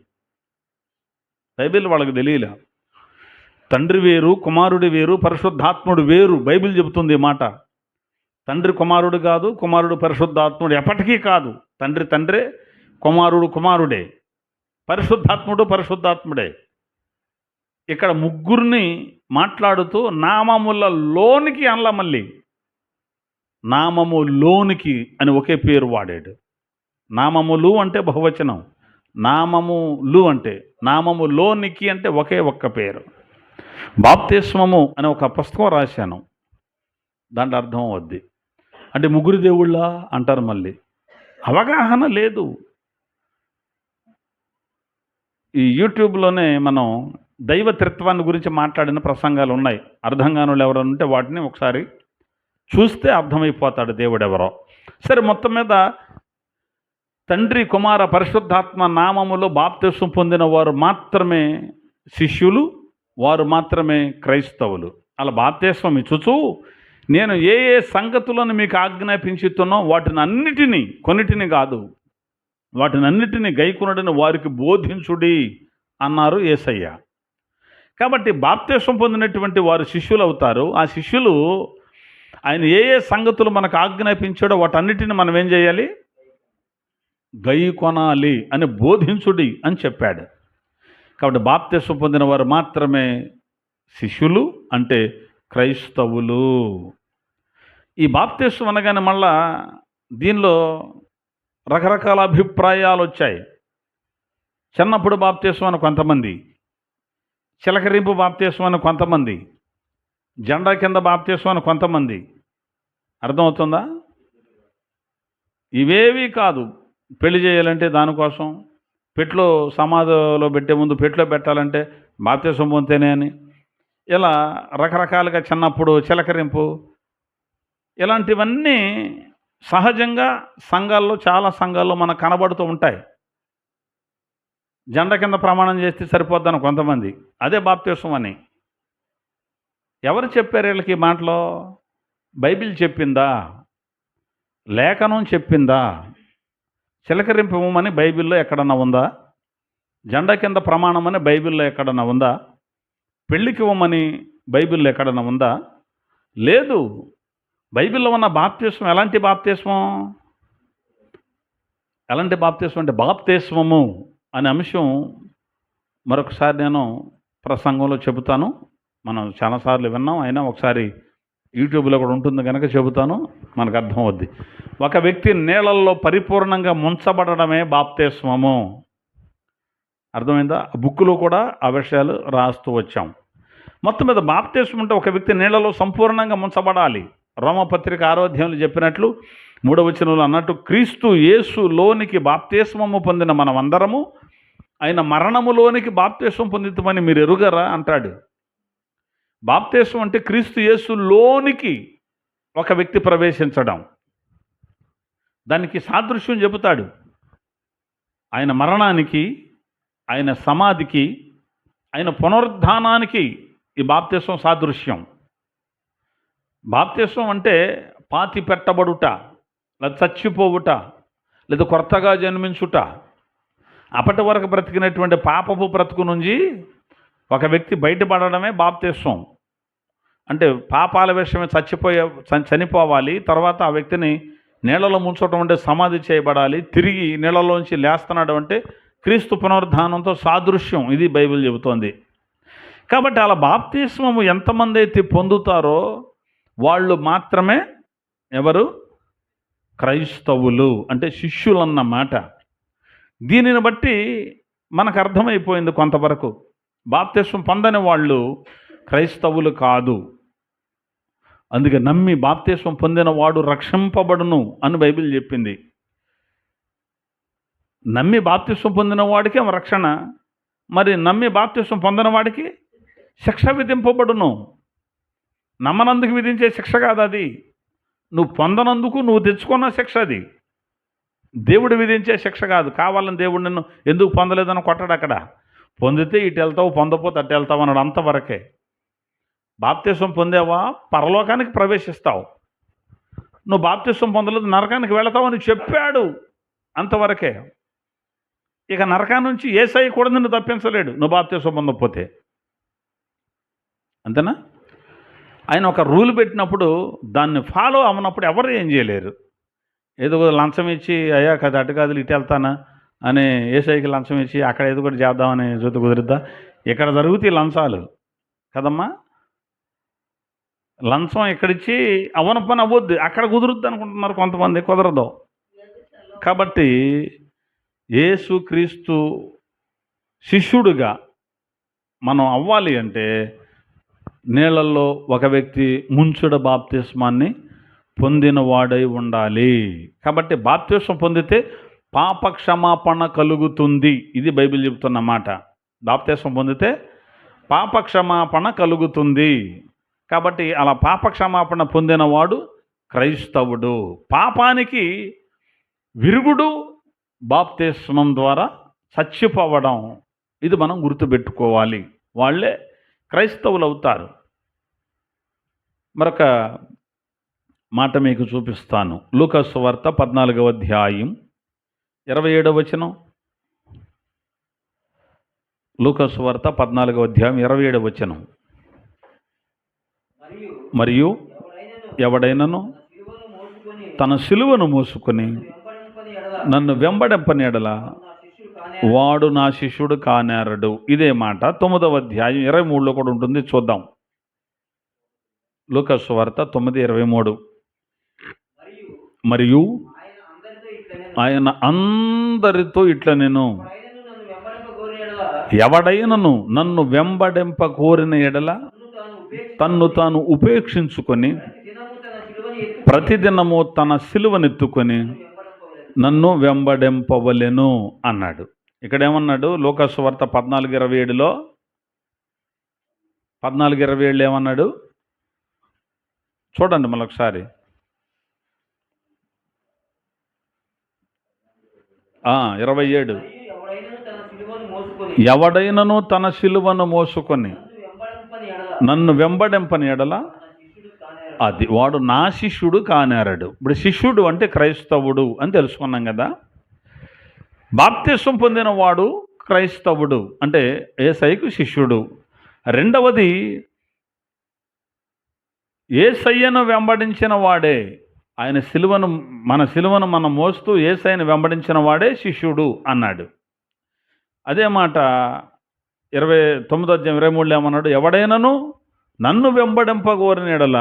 వాళ్ళకి తెలియలే. తండ్రి వేరు, కుమారుడు వేరు, పరిశుద్ధాత్ముడు వేరు. బైబిల్ చెబుతుంది ఈ మాట. తండ్రి కుమారుడు కాదు, కుమారుడు పరిశుద్ధాత్ముడు ఎప్పటికీ కాదు. తండ్రి తండ్రే, కుమారుడు కుమారుడే, పరిశుద్ధాత్ముడు పరిశుద్ధాత్ముడే. ఇక్కడ ముగ్గురిని మాట్లాడుతూ నామములలోనికి అనలా, మళ్ళీ నామములోనికి అని ఒకే పేరు వాడాడు. నామములు అంటే బహువచనం, నామములు అంటే నామములోనికి అంటే ఒక్క పేరు. బాప్తిస్మము అనే ఒక పుస్తకం రాశాను, దాంట్లో అర్థం అవుద్ది. అంటే ముగ్గురు దేవుళ్ళ అంటారు. మళ్ళీ అవగాహన లేదు. ఈ యూట్యూబ్లోనే మనం దైవత్రిత్వాన్ని గురించి మాట్లాడిన ప్రసంగాలు ఉన్నాయి. అర్థం కాని వాళ్ళు ఎవరైనా ఉంటే వాటిని ఒకసారి చూస్తే అర్థమైపోతాడు దేవుడెవరో. సరే, మొత్తం మీద తండ్రి కుమార పరిశుద్ధాత్మ నామములో బాప్తిస్వం పొందిన వారు మాత్రమే శిష్యులు, వారు మాత్రమే క్రైస్తవులు. అలా బాప్తిస్వం ఇచ్చుచు నేను ఏ ఏ సంగతులను మీకు ఆజ్ఞాపించుతున్నో వాటిని అన్నిటినీ, కొన్నిటిని కాదు, వాటిని అన్నిటినీ గైకొనుడని వారికి బోధించుడి అన్నారు యేసయ్య. కాబట్టి బాప్తిస్వం పొందినటువంటి వారు శిష్యులు అవుతారు. ఆ శిష్యులు ఆయన ఏ ఏ సంగతులు మనకు ఆజ్ఞాపించాడో వాటన్నిటిని మనం ఏం చేయాలి? గైకొనాలి అని బోధించుడి అని చెప్పాడు. కాబట్టి బాప్తిస్వం పొందిన వారు మాత్రమే శిష్యులు, అంటే క్రైస్తవులు. ఈ బాప్తిస్వం అనగానే మళ్ళా దీనిలో రకరకాల అభిప్రాయాలు వచ్చాయి. చిన్నప్పుడు బాప్తిస్వం అని కొంతమంది, చిలకరింపు బాప్తిస్వం అని కొంతమంది, జెండా కింద బాప్తిస్వం అని కొంతమంది. అర్థమవుతుందా? ఇవేవి కాదు. పెళ్లి చేయాలంటే దానికోసం, పెట్లో సమాధిలో పెట్టే ముందు పెట్లో పెట్టాలంటే బాప్తిస్వం పొందితేనే అని, ఇలా రకరకాలుగా చిన్నప్పుడు చిలకరింపు, ఇలాంటివన్నీ సహజంగా సంఘాల్లో, చాలా సంఘాల్లో మనకు కనబడుతూ ఉంటాయి. జెండా కింద ప్రమాణం చేస్తే సరిపోద్దని కొంతమంది, అదే బాప్తిస్వం అని. ఎవరు చెప్పారు వీళ్ళకి ఈ మాటలో? బైబిల్ చెప్పిందా? లేఖనం చెప్పిందా? చిలకరింపు ఇవ్వమని బైబిల్లో ఎక్కడన్నా ఉందా? జెండా కింద ప్రమాణం అని బైబిల్లో ఎక్కడన్నా ఉందా? పెళ్ళికి ఇవ్వమని బైబిల్లో ఎక్కడన్నా ఉందా? లేదు. బైబిల్లో ఉన్న బాప్తిస్వం ఎలాంటి బాప్తిస్వం? ఎలాంటి బాప్తిస్వం అంటే బాప్తిస్వము అనే అంశం మరొకసారి నేను ప్రసంగంలో చెబుతాను. మనం చాలాసార్లు విన్నాం, అయినా ఒకసారి యూట్యూబ్లో కూడా ఉంటుంది కనుక చెబుతాను, మనకు అర్థం అవుద్ది. ఒక వ్యక్తి నీళ్ళల్లో పరిపూర్ణంగా ముంచబడమే బాప్తిస్వము. అర్థమైందా? బుక్కులో కూడా ఆ విషయాలు రాస్తూ వచ్చాం. మొత్తం మీద బాప్తిస్మం అంటే ఒక వ్యక్తి నీళ్లలో సంపూర్ణంగా ముంచబడాలి. రోమపత్రిక 6వ అధ్యాయంలో చెప్పినట్లు 3వ వచనంలో అన్నట్టు క్రీస్తు యేసులోనికి బాప్తిస్మము పొందిన మనమందరము ఆయన మరణములోనికి బాప్తిస్మం పొందుతామని మీరు ఎరుగరా అంటాడు. బాప్తిస్మం అంటే క్రీస్తు యేసులోనికి ఒక వ్యక్తి ప్రవేశించడం. దానికి సాదృశ్యం చెబుతాడు. ఆయన మరణానికి, ఆయన సమాధికి, ఆయన పునరుద్ధానానికి ఈ బాప్తిస్మం సాదృశ్యం. బాప్తిస్మం అంటే పాతి పెట్టబడుట, లేదా చచ్చిపోవుట, లేదా కొత్తగా జన్మించుట. అప్పటి వరకు బ్రతికినటువంటి పాపపు బ్రతుకు నుంచి ఒక వ్యక్తి బయటపడడమే బాప్తిస్మం. అంటే పాపాల విషయమే చనిపోవాలి. తర్వాత ఆ వ్యక్తిని నీళ్ళలో ముంచడం అంటే సమాధి చేయబడాలి. తిరిగి నీళ్ళలోంచి లేస్తున్నాడు అంటే క్రీస్తు పునరుద్ధానంతో సాదృశ్యం. ఇది బైబిల్ చెబుతోంది. కాబట్టి అలా బాప్తిస్మము ఎంతమంది అయితే పొందుతారో వాళ్ళు మాత్రమే ఎవరు? క్రైస్తవులు, అంటే శిష్యులు అన్నమాట. దీనిని బట్టి మనకు అర్థమైపోయింది కొంతవరకు, బాప్తిస్మం పొందని వాళ్ళు క్రైస్తవులు కాదు. అందుకే నమ్మి బాప్తిస్మం పొందిన వాడు రక్షింపబడును అని బైబిల్ చెప్పింది. నమ్మి బాప్తిస్మం పొందిన వాడికి రక్షణ, మరి నమ్మి బాప్తిస్మం పొందిన వాడికి శిక్ష విధింపబడును. నమ్మనందుకు విధించే శిక్ష కాదు అది, నువ్వు పొందనందుకు నువ్వు తెచ్చుకున్న శిక్ష. అది దేవుడు విధించే శిక్ష కాదు. కావాలని దేవుడు నిన్ను ఎందుకు పొందలేదని కొట్టడు. అక్కడ పొందితే ఇటు వెళ్తావు, పొందపోతే అటు వెళ్తావు అన్నాడు. అంతవరకే. బాప్తిస్మం పొందేవా పరలోకానికి ప్రవేశిస్తావు, నువ్వు బాప్తిస్మం పొందలేదు నరకానికి వెళతావని చెప్పాడు. అంతవరకే. ఇక నరకాన్ని నుంచి యేసయ్య కూడా నిన్ను తప్పించలేడు నువ్వు బాప్తిస్మం పొందకపోతే. అంతేనా? ఆయన ఒక రూల్ పెట్టినప్పుడు దాన్ని ఫాలో అవ్వనప్పుడు ఎవరు ఏం చేయలేరు. ఏదో లంచం ఇచ్చి అయ్యా కదా అటు కాదులు ఇటు వెళ్తానా అని యేసయ్యకి లంచం ఇచ్చి అక్కడ ఏదో ఒకటి చేద్దామని చూత కుదిరిద్దా? ఇక్కడ జరుగుతాయి లంచాలు కదమ్మా. లంచం ఇక్కడిచ్చి అవన పని అవ్వద్దు, అక్కడ కుదురుద్ది అనుకుంటున్నారు కొంతమంది. కుదరదు. కాబట్టి యేసుక్రీస్తు శిష్యుడుగా మనం అవ్వాలి అంటే నీళ్ళల్లో ఒక వ్యక్తి ముంచుడ బాప్తిస్మాన్ని పొందిన వాడై ఉండాలి. కాబట్టి బాప్తిస్మం పొందితే పాప క్షమాపణ కలుగుతుంది. ఇది బైబిల్ చెబుతున్న మాట. బాప్తిస్మం పొందితే పాప క్షమాపణ కలుగుతుంది. కాబట్టి అలా పాప క్షమాపణ పొందినవాడు క్రైస్తవుడు. పాపానికి విరుగుడు బాప్తిస్మం ద్వారా చచ్చిపోవడం. ఇది మనం గుర్తుపెట్టుకోవాలి. వాళ్ళే క్రైస్తవులు అవుతారు. మరొక మాట మీకు చూపిస్తాను. లూకా సువార్త 14వ అధ్యాయం 27వ వచనం. లూకా సువార్త 14వ అధ్యాయం 27వ వచనం. మరియు ఎవడైనను తన సిలువను మోసుకొని నన్ను వెంబడింపని ఎడల వాడు నా శిష్యుడు కానేరడు. ఇదే మాట 9వ అధ్యాయం 23లో కూడా ఉంటుంది. చూద్దాం. లూకా సువార్త 9:23. మరియు ఆయన అందరితో ఇట్లా నేను ఎవడైనను నన్ను వెంబడింప కోరిన ఎడల తన్ను తాను ఉపేక్షించుకొని ప్రతిదినము తన సిలువనెత్తుకొని నన్ను వెంబడింపవలెను అన్నాడు. ఇక్కడేమన్నాడు? లూకా సువార్త 14:27లో 14:27 ఏమన్నాడు చూడండి మళ్ళొకసారి. 27. ఎవడైనను తన సిలువను మోసుకొని నన్ను వెంబడింపని ఎడల అది వాడు నా శిష్యుడు కానేరడు. ఇప్పుడు శిష్యుడు అంటే క్రైస్తవుడు అని తెలుసుకున్నాం కదా. బాప్తిస్మం పొందిన వాడు క్రైస్తవుడు అంటే యేసయ్యకు శిష్యుడు. రెండవది యేసయ్యను వెంబడించిన వాడే, ఆయన సిలువను మన సిలువను మనం మోస్తూ యేసయ్యను వెంబడించిన వాడే శిష్యుడు అన్నాడు. అదే మాట 29వ అధ్యాయం 23లో ఏమన్నాడు? ఎవడైనను నన్ను వెంబడింపగోరిన ఎడల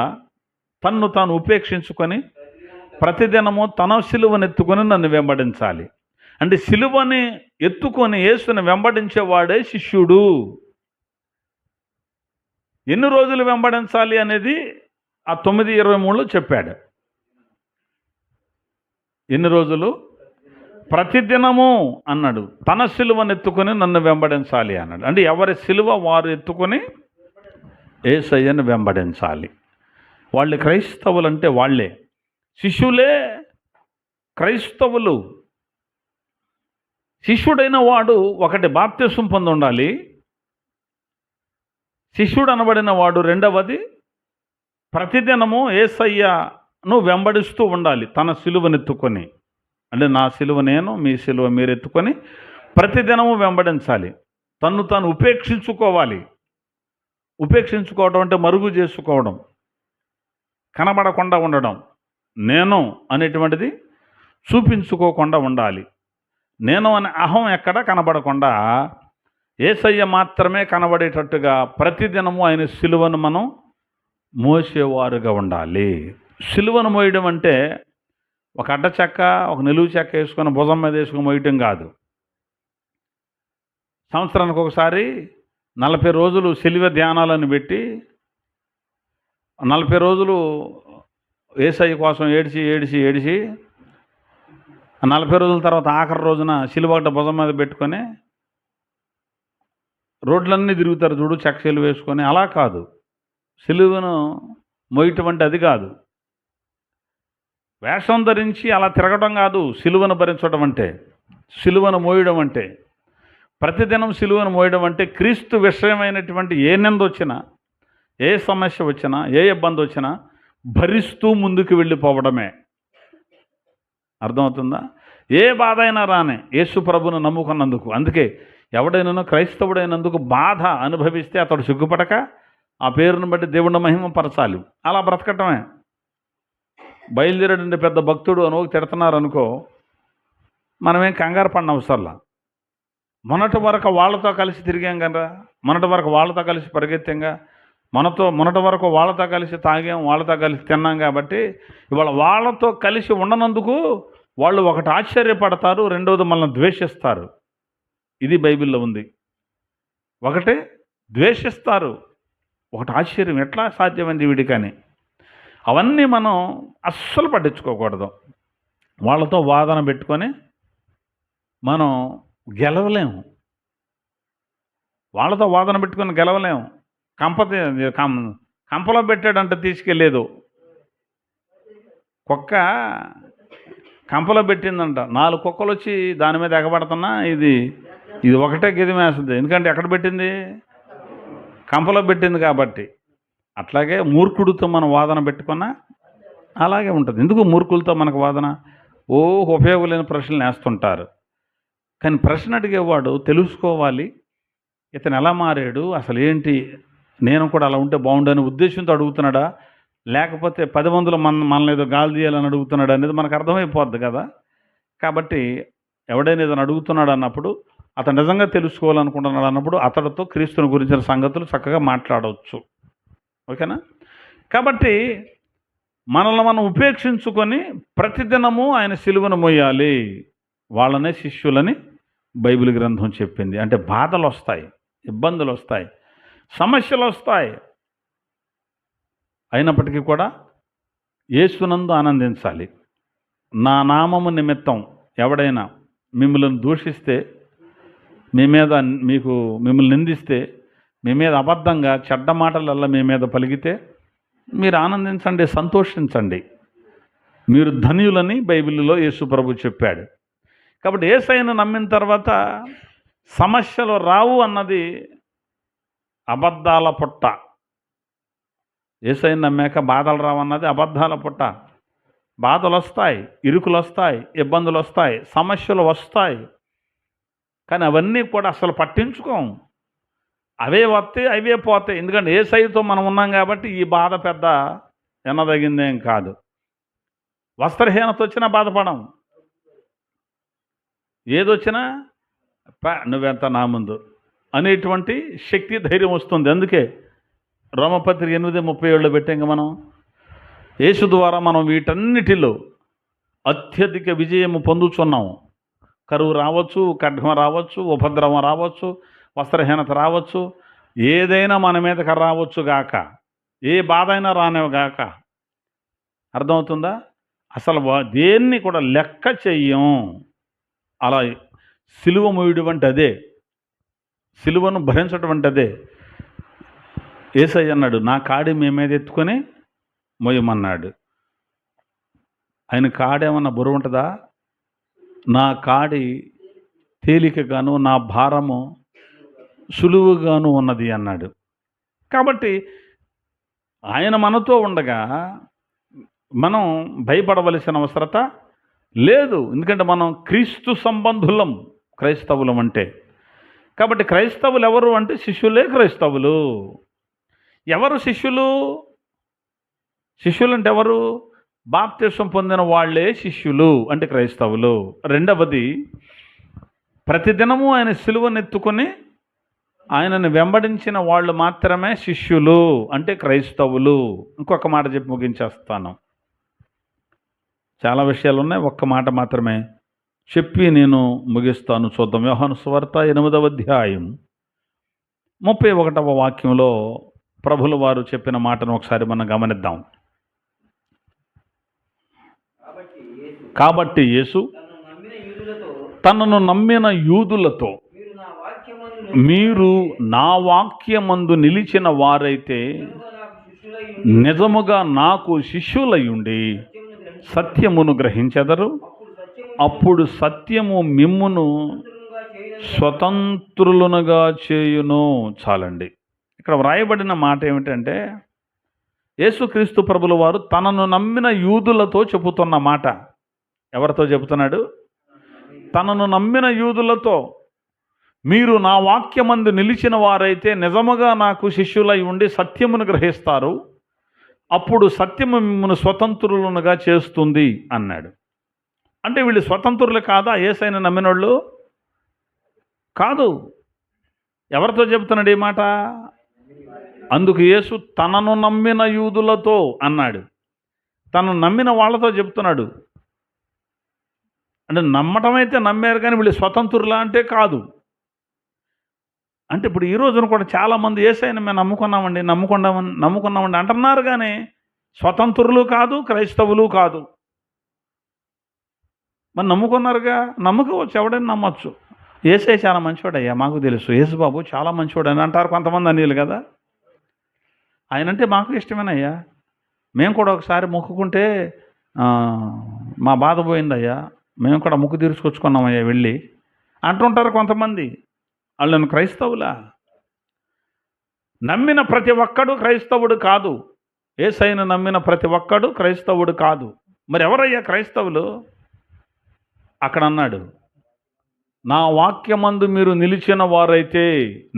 తన్ను తాను ఉపేక్షించుకొని ప్రతిదినము తన సిలువను ఎత్తుకొని నన్ను వెంబడించాలి. అంటే సిలువని ఎత్తుకొని యేసుని వెంబడించేవాడే శిష్యుడు. ఎన్ని రోజులు వెంబడించాలి అనేది ఆ 9:23లో చెప్పాడు. ఎన్ని రోజులు? ప్రతిదినము అన్నాడు. తన సిలువను ఎత్తుకొని నన్ను వెంబడించాలి అన్నాడు. అంటే ఎవరి సిలువ వారు ఎత్తుకొని యేసయ్యను వెంబడించాలి. వాళ్ళు క్రైస్తవులు అంటే వాళ్ళే, శిష్యులే క్రైస్తవులు. శిష్యుడైన వాడు ఒకటి బాప్తిసం పొంది ఉండాలి. శిష్యుడు అనబడిన వాడు రెండవది ప్రతిదినము యేసయ్యను వెంబడిస్తూ ఉండాలి తన సిలువనెత్తుకొని. అంటే నా సిలువ నేను, మీ సిలువ మీరు ఎత్తుకొని ప్రతిదినము వెంబడించాలి. తన్ను తాను ఉపేక్షించుకోవాలి. ఉపేక్షించుకోవడం అంటే మరుగు చేసుకోవడం, కనబడకుండా ఉండడం. నేను అనేటువంటిది చూపించుకోకుండా ఉండాలి. నేను అనే అహం ఎక్కడ కనబడకుండా యేసయ్య మాత్రమే కనబడేటట్టుగా ప్రతిదినము ఆయన సిలువను మనం మోసేవారుగా ఉండాలి. సిలువను మోయడం అంటే ఒక అడ్డ చెక్క, ఒక నిలువు చెక్క వేసుకొని భుజం మీద వేసుకొని మోయటం కాదు. సంవత్సరానికి ఒకసారి 40 రోజులు సిలువ ధ్యానాలను పెట్టి 40 రోజులు యేసయ్య కోసం ఏడిచి 40 రోజుల తర్వాత ఆఖరి రోజున సిలువ ఒకటి భుజం మీద పెట్టుకొని రోడ్లన్నీ తిరుగుతారు చూడు, చెక్క సిలువ వేసుకొని. అలా కాదు. సిలువను మోయటం అంటే అది కాదు. వేషం ధరించి అలా తిరగడం కాదు సిలువను భరించడం అంటే. సిలువను మోయడం అంటే, ప్రతిదినం సిలువను మోయడం అంటే క్రీస్తు విషయమైనటువంటి ఏ నింద వచ్చినా, ఏ సమస్య వచ్చినా, ఏ ఇబ్బంది వచ్చినా భరిస్తూ ముందుకు వెళ్ళిపోవడమే. అర్థమవుతుందా? ఏ బాధ అయినా రానే యేసు ప్రభును నమ్ముకున్నందుకు. అందుకే ఎవడైనా క్రైస్తవుడైనందుకు బాధ అనుభవిస్తే అతడు సిగ్గుపడక ఆ పేరును బట్టి దేవుని మహిమపరచాలి. అలా బ్రతకటమే. బయలుదేరాడంటే పెద్ద భక్తుడు అని తిడుతున్నారు అనుకో, మనమేం కంగారు పడిన అవసరంలా. మొన్నటి వరకు వాళ్ళతో కలిసి తిరిగాం కదా, మొన్నటి వరకు వాళ్ళతో కలిసి పరిగెత్తాంగా, మొన్నటి వరకు వాళ్ళతో కలిసి తాగాం, వాళ్ళతో కలిసి తిన్నాం. కాబట్టి ఇవాళ వాళ్ళతో కలిసి ఉండనందుకు వాళ్ళు ఒకటి ఆశ్చర్యపడతారు, రెండవది మనల్ని ద్వేషిస్తారు. ఇది బైబిల్లో ఉంది. ఒకటి ద్వేషిస్తారు, ఒకటి ఆశ్చర్యం, ఎట్లా సాధ్యమైంది వీడికని. అవన్నీ మనం అస్సలు పట్టించుకోకూడదు. వాళ్ళతో వాదన పెట్టుకొని మనం గెలవలేము. వాళ్ళతో వాదన పెట్టుకొని గెలవలేము. కంపలో పెట్టాడంటే తీసుకెళ్ళలేదు. కుక్క కంపలో పెట్టిందంట, 4 కుక్కలు వచ్చి దాని మీద ఎగబడుతున్నా ఇది ఒకటే గిదిమేస్తుంది. ఎందుకంటే ఎక్కడ పెట్టింది? కంపలో పెట్టింది కాబట్టి. అట్లాగే మూర్ఖుడితో మనం వాదన పెట్టుకున్నా అలాగే ఉంటుంది. ఎందుకు మూర్ఖులతో మనకు వాదన? ఉపయోగం లేని ప్రశ్నలు వేస్తుంటారు. కానీ ప్రశ్న అడిగేవాడు తెలుసుకోవాలి, ఇతను ఎలా మారాడు, అసలు ఏంటి, నేను కూడా అలా ఉంటే బాగుండని ఉద్దేశంతో అడుగుతున్నాడా, లేకపోతే 10 మందిలో మనల్ని ఏదో గాలి తీయాలని అడుగుతున్నాడు అనేది మనకు అర్థమైపోద్ది కదా. కాబట్టి ఎవడైనా ఏదైనా అడుగుతున్నాడు అన్నప్పుడు, అతను నిజంగా తెలుసుకోవాలనుకుంటున్నాడు అన్నప్పుడు అతడితో క్రీస్తుని గురించిన సంగతులు చక్కగా మాట్లాడవచ్చు. ఓకేనా? కాబట్టి మనల్ని మనం ఉపేక్షించుకొని ప్రతిదినము ఆయన సిలువను మోయాలి. వాళ్ళనే శిష్యులని బైబిల్ గ్రంథం చెప్పింది. అంటే బాధలు వస్తాయి, ఇబ్బందులు వస్తాయి, సమస్యలు వస్తాయి. అయినప్పటికీ కూడా యేసునందు ఆనందించాలి. నా నామము నిమిత్తం ఎవడైనా మిమ్మల్ని దూషిస్తే, మిమ్మల్ని నిందిస్తే, మీ మీద అబద్ధంగా చెడ్డ మాటలల్లా మీ మీద పలికితే మీరు ఆనందించండి, సంతోషించండి. మీరు ధన్యులని బైబిల్లో యేసు ప్రభు చెప్పాడు. కాబట్టి యేసయ్యను నమ్మిన తర్వాత సమస్యలు రావు అన్నది అబద్ధాల పుట్ట. యేసయ్యను నమ్మాక బాధలు రావన్నది అబద్ధాల పుట్ట. బాధలు వస్తాయి, ఇరుకులు వస్తాయి, ఇబ్బందులు వస్తాయి, సమస్యలు వస్తాయి. కానీ అవన్నీ కూడా అసలు పట్టించుకోం. అవే వస్తాయి, అవే పోతాయి. ఎందుకంటే యేసయ్యతో మనం ఉన్నాం కాబట్టి ఈ బాధ పెద్ద ఎనదగిందేం కాదు. వస్త్రహీనత వచ్చినా బాధపడం, ఏదొచ్చినా నువ్వెంత నా ముందు అనేటువంటి శక్తి, ధైర్యం వస్తుంది. అందుకే రోమపత్రిక 8:37 పెట్టాం మనం. యేసు ద్వారా మనం వీటన్నిటిలో అత్యధిక విజయము పొందుతున్నాము. కరువు రావచ్చు, ఖడ్గం రావచ్చు, ఉపద్రవం రావచ్చు, వస్త్రహీనత రావచ్చు, ఏదైనా మన మీదకి రావచ్చుగాక, ఏ బాధ అయినా రానివ్వగాక. అర్థమవుతుందా? అసలు దేన్ని కూడా లెక్క చెయ్యం. అలా సిలువ మోయడం అంటే అదే, సిలువను భరించడం అంటే అదే. యేసయ్య అన్నాడు, నా కాడి మీ మీద ఎత్తుకొని మోయమన్నాడు. ఆయన కాడేమన్నా బరువు ఉంటుందా? నా కాడి తేలికగాను నా భారము సులువుగాను ఉన్నది అన్నాడు. కాబట్టి ఆయన మనతో ఉండగా మనం భయపడవలసిన అవసరత లేదు. ఎందుకంటే మనం క్రీస్తు సంబంధులం, క్రైస్తవులం అంటే. కాబట్టి క్రైస్తవులు ఎవరు అంటే శిష్యులే క్రైస్తవులు. ఎవరు శిష్యులు? శిష్యులు అంటే ఎవరు? బాప్తిసం పొందిన వాళ్ళే శిష్యులు అంటే క్రైస్తవులు. రెండవది, ప్రతిదినము ఆయన సిలువనెత్తుకొని ఆయనను వెంబడించిన వాళ్ళు మాత్రమే శిష్యులు అంటే క్రైస్తవులు. ఇంకొక మాట చెప్పి ముగించేస్తాను. చాలా విషయాలు ఉన్నాయి, ఒక్క మాట మాత్రమే చెప్పి నేను ముగిస్తాను. చూద్దాం. యోహాను సువార్త 8వ అధ్యాయం 31వ వాక్యంలో ప్రభుల వారు చెప్పిన మాటను ఒకసారి మనం గమనిద్దాం. కాబట్టి యేసు తనను నమ్మిన యూదులతో, మీరు నా వాక్యమందు నిలిచిన వారైతే నిజముగా నాకు శిష్యులయుండి సత్యమును గ్రహించెదరు, అప్పుడు సత్యము మిమ్మును స్వతంత్రులునుగా చేయును. చాలండి. ఇక్కడ వ్రాయబడిన మాట ఏమిటంటే, యేసుక్రీస్తు ప్రభుల వారు తనను నమ్మిన యూదులతో చెబుతున్న మాట. ఎవరితో చెబుతున్నాడు? తనను నమ్మిన యూదులతో, మీరు నా వాక్యమందు నిలిచిన వారైతే నిజముగా నాకు శిష్యులై ఉండి సత్యమును గ్రహిస్తారు, అప్పుడు సత్యము మిమ్మల్ని స్వతంత్రులుగా చేస్తుంది అన్నాడు. అంటే వీళ్ళు స్వతంత్రులు కాదా? యేసయ్యను నమ్మినోళ్ళు కాదు. ఎవరితో చెబుతున్నాడు ఈ మాట? అందుకు యేసు తనను నమ్మిన యూదులతో అన్నాడు. తను నమ్మిన వాళ్ళతో చెప్తున్నాడు. అంటే నమ్మటం అయితే నమ్మారు, కానీ వీళ్ళు స్వతంత్రులా అంటే కాదు. అంటే ఇప్పుడు ఈ రోజున కూడా చాలామంది యేసయ్యను మేము నమ్ముకున్నామండి అంటున్నారు, కానీ స్వతంత్రులు కాదు, క్రైస్తవులు కాదు. మరి నమ్ముకున్నారుగా, నమ్ముకోవచ్చు, ఎవడైనా నమ్మచ్చు. యేసయ్య చాలా మంచివాడయ్యా, మాకు తెలుసు, యేసుబాబు చాలా మంచివాడు అని అంటారు కొంతమంది అనిలు కదా. ఆయనంటే మాకు ఇష్టమేనయ్యా, మేము కూడా ఒకసారి మొక్కుకుంటే మా బాధ పోయిందయ్యా, మేము కూడా ముక్కు తీర్చుకొచ్చుకున్నామయ్యా వెళ్ళి అంటుంటారు కొంతమంది. వాళ్ళను క్రైస్తవులా? నమ్మిన ప్రతి ఒక్కడు క్రైస్తవుడు కాదు. యేసయ్యను నమ్మిన ప్రతి ఒక్కడు క్రైస్తవుడు కాదు. మరి ఎవరయ్యా క్రైస్తవులు? అక్కడ అన్నాడు, నా వాక్యమందు మీరు నిలిచిన వారైతే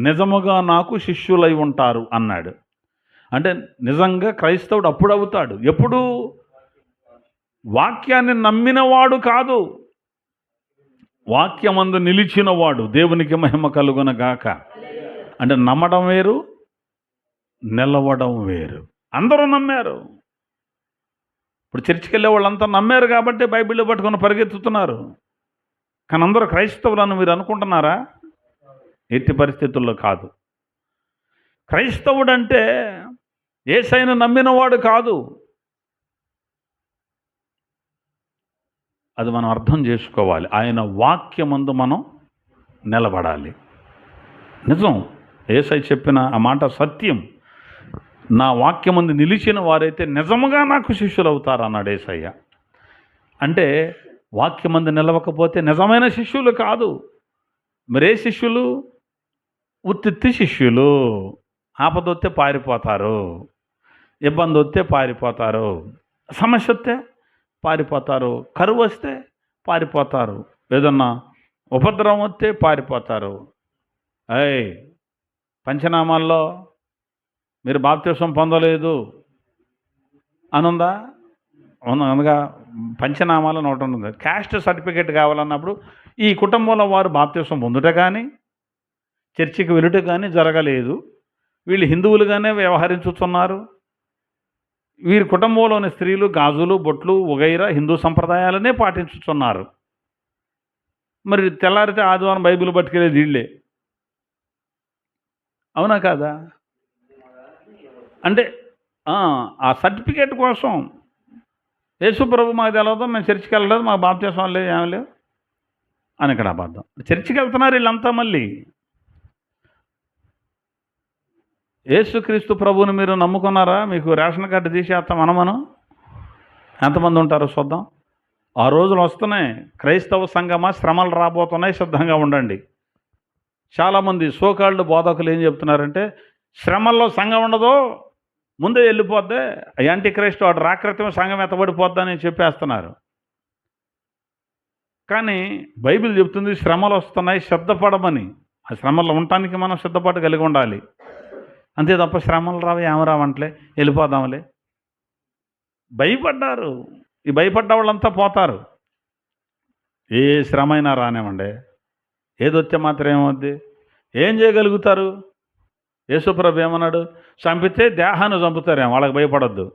నిజముగా నాకు శిష్యులై ఉంటారు అన్నాడు. అంటే నిజంగా క్రైస్తవుడు అప్పుడు అవుతాడు. ఎప్పుడు? వాక్యాన్ని నమ్మినవాడు కాదు, వాక్యమందు నిలిచినవాడు. దేవునికి మహిమ కలుగునగాక. అంటే నమ్మడం వేరు, నిలవడం వేరు. అందరూ నమ్మారు. ఇప్పుడు చర్చికి వెళ్ళే వాళ్ళంతా నమ్మారు కాబట్టి బైబిల్ పట్టుకొని పరిగెత్తుతున్నారు. కానీ అందరూ క్రైస్తవులను మీరు అనుకుంటున్నారా? ఎట్టి పరిస్థితుల్లో కాదు. క్రైస్తవుడు అంటే యేసయ్యను నమ్మినవాడు కాదు. అది మనం అర్థం చేసుకోవాలి. ఆయన వాక్యమందు మనం నిలబడాలి. నిజం, యేసయ్య చెప్పిన ఆ మాట సత్యం. నా వాక్యమందు నిలిచిన వారైతే నిజముగా నాకు శిష్యులు అవుతారు అన్నాడు యేసయ్య. అంటే వాక్యమందు నిలవకపోతే నిజమైన శిష్యులు కాదు. మరే శిష్యులు? ఉత్తిత్తి శిష్యులు. ఆపద వస్తే పారిపోతారు, ఇబ్బంది వస్తే పారిపోతారు, సమస్య వస్తే పారిపోతారు, కరువు వస్తే పారిపోతారు, ఏదన్నా ఉపద్రవం వస్తే పారిపోతారు. పంచనామాల్లో మీరు బాప్తిసం పొందలేదు అనుందా? అనగా పంచనామాలు ఒకటి ఉంటుంది. క్యాస్ట్ సర్టిఫికేట్ కావాలన్నప్పుడు ఈ కుటుంబంలో వారు బాప్తిసం పొందుట కానీ చర్చికి వెళ్ళుట కానీ జరగలేదు, వీళ్ళు హిందువులుగానే వ్యవహరించుతున్నారు, వీరి కుటుంబంలోని స్త్రీలు గాజులు బొట్లు వగైరా హిందూ సంప్రదాయాలనే పాటించుతున్నారు. మరి తెల్లారితే ఆదివారం బైబిల్ పట్టుకెళ్ళేది వీళ్ళే. అవునా కాదా? అంటే ఆ సర్టిఫికేట్ కోసం యేసు ప్రభు మాకు తెలవదు, మేము చర్చికి వెళ్ళలేదు, మాకు బాప్తిస్మం లేదు, ఏమి లేవు అని ఇక్కడ అబద్ధం. చర్చికి వెళ్తున్నారు వీళ్ళంతా మళ్ళీ. యేసుక్రీస్తు ప్రభువుని మీరు నమ్ముకున్నారా? మీకు రేషన్ కార్డు తీసేస్తాం అనమను. ఎంతమంది ఉంటారో చూద్దాం. ఆ రోజులు వస్తున్నాయి. క్రైస్తవ సంఘమా, శ్రమలు రాబోతున్నాయి, సిద్ధంగా ఉండండి. చాలామంది సోకాళ్ళు బోధకులు ఏం చెప్తున్నారంటే, శ్రమల్లో సంఘం ఉండదు, ముందే వెళ్ళిపోద్ది, యాంటీ క్రైస్ట్ వాడు రాకృతమే సంఘం ఎత్తబడిపోద్దని చెప్పేస్తున్నారు. కానీ బైబిల్ చెప్తుంది శ్రమలు వస్తున్నాయి, సిద్ధపడమని. ఆ శ్రమల్లో ఉండటానికి మనం సిద్ధపాటు కలిగి ఉండాలి. అంతే తప్ప శ్రమలు రావు, ఏమి రావంటలే, వెళ్ళిపోదాంలే. భయపడ్డారు. ఈ భయపడ్డ వాళ్ళంతా పోతారు. ఏ శ్రమ అయినా రానివ్వండి, ఏదొచ్చే మాత్రం ఏమవుద్ది? ఏం చేయగలుగుతారు? యేసుప్రభు ఏమన్నాడు? చంపితే దేహాన్ని చంపుతారేమో, వాళ్ళకి భయపడొద్దు.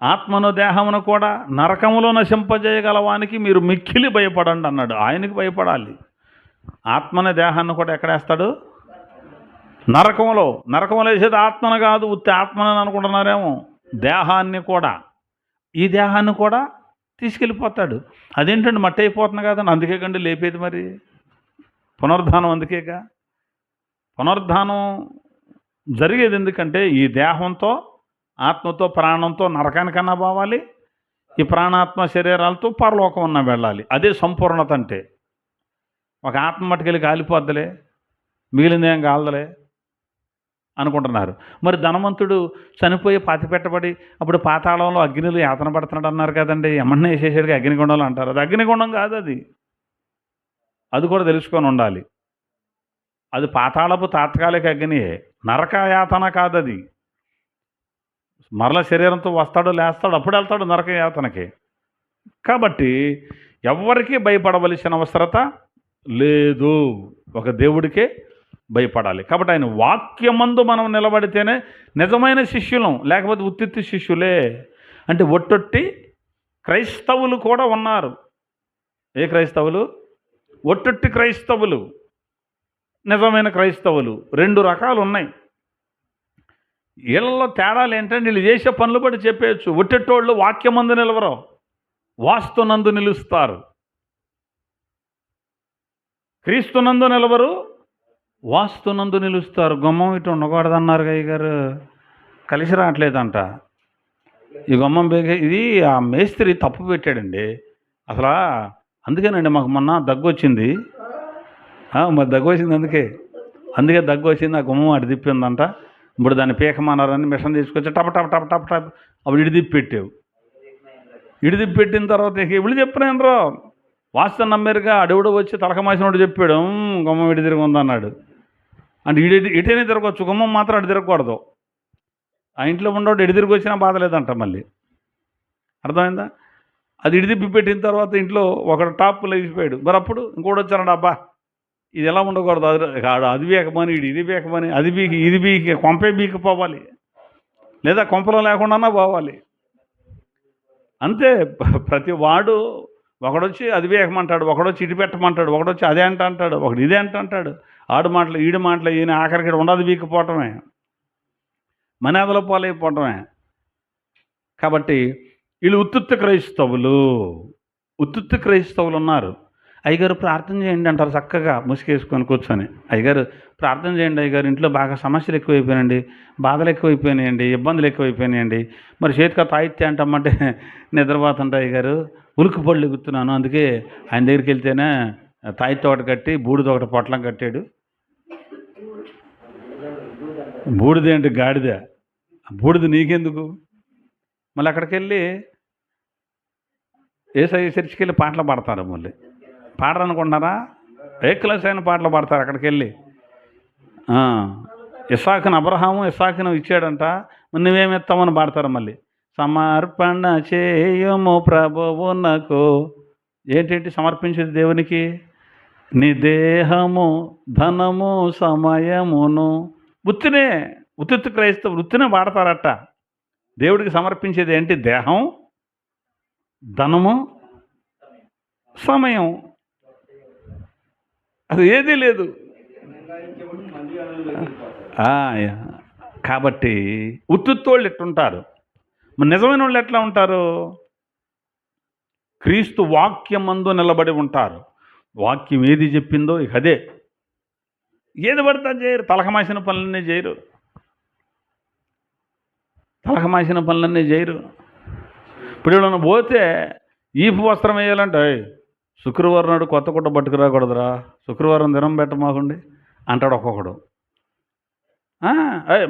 ఆత్మను దేహమును కూడా నరకములో నశింపజేయగలవానికి మీరు మిక్కిలి భయపడండి అన్నాడు. ఆయనకి భయపడాలి. ఆత్మని దేహాన్ని కూడా ఎక్కడేస్తాడు? నరకంలో. నరకంలో వేసేది ఆత్మను కాదు, ఉత్తి ఆత్మని అనుకుంటున్నారేమో, దేహాన్ని కూడా. ఈ దేహాన్ని కూడా తీసుకెళ్ళిపోతాడు. అదేంటండి, మట్టి అయిపోతుంది కదండి, అందుకే కండి లేపేది. మరి పునరుద్ధానం అందుకేగా. పునరుద్ధానం జరిగేది ఎందుకంటే ఈ దేహంతో, ఆత్మతో, ప్రాణంతో నరకానికన్నా పోవాలి, ఈ ప్రాణాత్మ శరీరాలతో పరలోకం ఉన్న వెళ్ళాలి. అదే సంపూర్ణత అంటే. ఒక ఆత్మ మట్టుకెళ్ళి కాలిపోద్దులే, మిగిలిందేం కాలదలే అనుకుంటున్నారు. మరి ధనవంతుడు చనిపోయి పాతి పెట్టబడి అప్పుడు పాతాళంలో అగ్నిలో యాతన పడుతున్నాడు అన్నారు కదండి. ఎమ్మన్నా వేసేసాడుగా అగ్నిగుండంలో అంటారు. అది అగ్నిగుండం కాదు, అది కూడా తెలుసుకొని ఉండాలి. అది పాతాళపు తాత్కాలిక అగ్నియే, నరక యాతన కాదు అది. మరల శరీరంతో వస్తాడు, లేస్తాడు, అప్పుడు వెళ్తాడు నరక యాతనకి. కాబట్టి ఎవ్వరికీ భయపడవలసిన అవసరత లేదు, ఒక దేవుడికే భయపడాలి. కాబట్టి ఆయన వాక్యమందు మనం నిలబడితేనే నిజమైన శిష్యులం, లేకపోతే ఉత్తిత్తి శిష్యులే. అంటే ఒట్టొట్టి క్రైస్తవులు కూడా ఉన్నారు. ఏ క్రైస్తవులు? ఒట్టొట్టి క్రైస్తవులు, నిజమైన క్రైస్తవులు. 2 రకాలు ఉన్నాయి. వీళ్ళలో తేడాలు ఏంటంటే, వీళ్ళు చేసే పనులు బట్టి చెప్పేయచ్చు. ఒట్టెట్టోళ్ళు వాక్యమందు నిలవరు, వాస్తునందు నిలుస్తారు. క్రీస్తునందు నిలవరు, వాస్తునందు నిలుస్తారు. గుమ్మం ఇటు ఉండకూడదన్నారు అయ్యగారు, కలిసి రావట్లేదంట. ఈ గుమ్మం ఇది ఆ మేస్త్రి తప్పు పెట్టాడండి అసలు. అందుకేనండి మాకు మొన్న దగ్గు వచ్చింది. మరి దగ్గు వచ్చింది, అందుకే దగ్గు వచ్చింది. ఆ గుమ్మం అటు తిప్పిందంట. ఇప్పుడు దాన్ని పీకమన్నారని మిషన్ తీసుకొచ్చి టప టప టప టప టప అప్పుడు ఇడిదిప్పి పెట్టావు. ఇడిదిప్పి పెట్టిన తర్వాత ఇప్పుడు చెప్పినాను, వాస్తు నమ్మేరుగా. అడుగుడు వచ్చి తలకమాసినోడు చెప్పాడు, గుమ్మం ఇటు తిరిగి ఉందన్నాడు. అంటే ఇటైనా తిరగవచ్చు, గుమ్మం మాత్రం అటు తిరగకూడదు. ఆ ఇంట్లో ఉండేవాడు ఎటు తిరిగి వచ్చినా బాధ లేదంట. మళ్ళీ అర్థమైందా? అది ఇడిదిప్పి పెట్టిన తర్వాత ఇంట్లో ఒక టాప్ లేచిపోయాడు. మరి అప్పుడు ఇంకోటి వచ్చారండి, అబ్బా ఇది ఎలా ఉండకూడదు, అది బీకమని, ఇది బీకమని, అది బీకి ఇది బీకి, కొంపే బీకిపోవాలి, లేదా కొంపలో లేకుండా పోవాలి. అంతే. ప్రతి వాడు ఒకడొచ్చి అది బీకమంటాడు, ఒకడొచ్చి ఇటు పెట్టమంటాడు, ఒకడొచ్చి అదే అంటాడు, ఒకడు ఇదే అంటాడు. ఆడు మాటలు ఈడు మాటలు, ఈయన ఆఖరికి ఉండదు బీకిపోవటమే, మనాదల పాలైపోవటమే. కాబట్టి వీళ్ళు ఉత్తుత్తి క్రైస్తవులు ఉన్నారు. అయ్యగారు ప్రార్థన చేయండి అంటారు, చక్కగా ముసుకేసుకొని కూర్చొని. అయ్యగారు ప్రార్థన చేయండి అయ్యగారు, ఇంట్లో బాగా సమస్యలు ఎక్కువైపోయినాయండి, బాధలు ఎక్కువైపోయినాయండి, ఇబ్బందులు ఎక్కువైపోయినాయండి. మరి చేతికి తాయిత్య అంటామంటే నిద్రపోతుంటా అయ్యగారు, ఉలికి పళ్ళు ఎగుతున్నాను, అందుకే ఆయన దగ్గరికి వెళ్తేనే తాయిత్య ఒకటి కట్టి బూడిద ఒకటి పొట్లం కట్టాడు. బూడిదేంటి, గాడిద. బూడిద నీకెందుకు? మళ్ళీ అక్కడికి వెళ్ళి ఏసయ్య చర్చికి వెళ్ళి పాటలు పాడతారు. మళ్ళీ పాడరు అనుకుంటున్నారా? ఏ క్లాస్ అయిన పాటలు పాడతారు అక్కడికి వెళ్ళి. ఇస్సాకును అబ్రహాము ఇస్సాకును ఇచ్చాడంట, నువ్వేమి ఇస్తామని పాడతారు. మళ్ళీ సమర్పణ చేయము ప్రభువునకు. ఏంటంటే సమర్పించేది దేవునికి? నీ దేహము, ధనము, సమయమును. ఉత్తిత్తి క్రైస్తవులు ఉత్తినే పాడతారట. దేవుడికి సమర్పించేది ఏంటి? దేహం, ధనము, సమయం. అది ఏదీ లేదు. ఆ, కాబట్టి ఉత్తుత్తోళ్ళు ఎట్టుంటారు, మరి నిజమైన వాళ్ళు ఎట్లా ఉంటారు? క్రీస్తు వాక్యమందు నిలబడి ఉంటారు. వాక్యం ఏది చెప్పిందో ఇక అదే. ఏది పడితే అది చేయరు, తలకమాసిన పనులన్నీ చేయరు, తలకమాసిన పనులన్నీ చేయరు. ఇప్పుడు ఏమన్నా పోతే ఈపు వస్త్రం వేయాలంటే, "ఏయ్, శుక్రవారం నాడు కొత్త గుడ్డ పట్టుకురాకూడదురా, శుక్రవారం దినం పెట్టమాకండి" అంటాడు ఒక్కొక్కడు.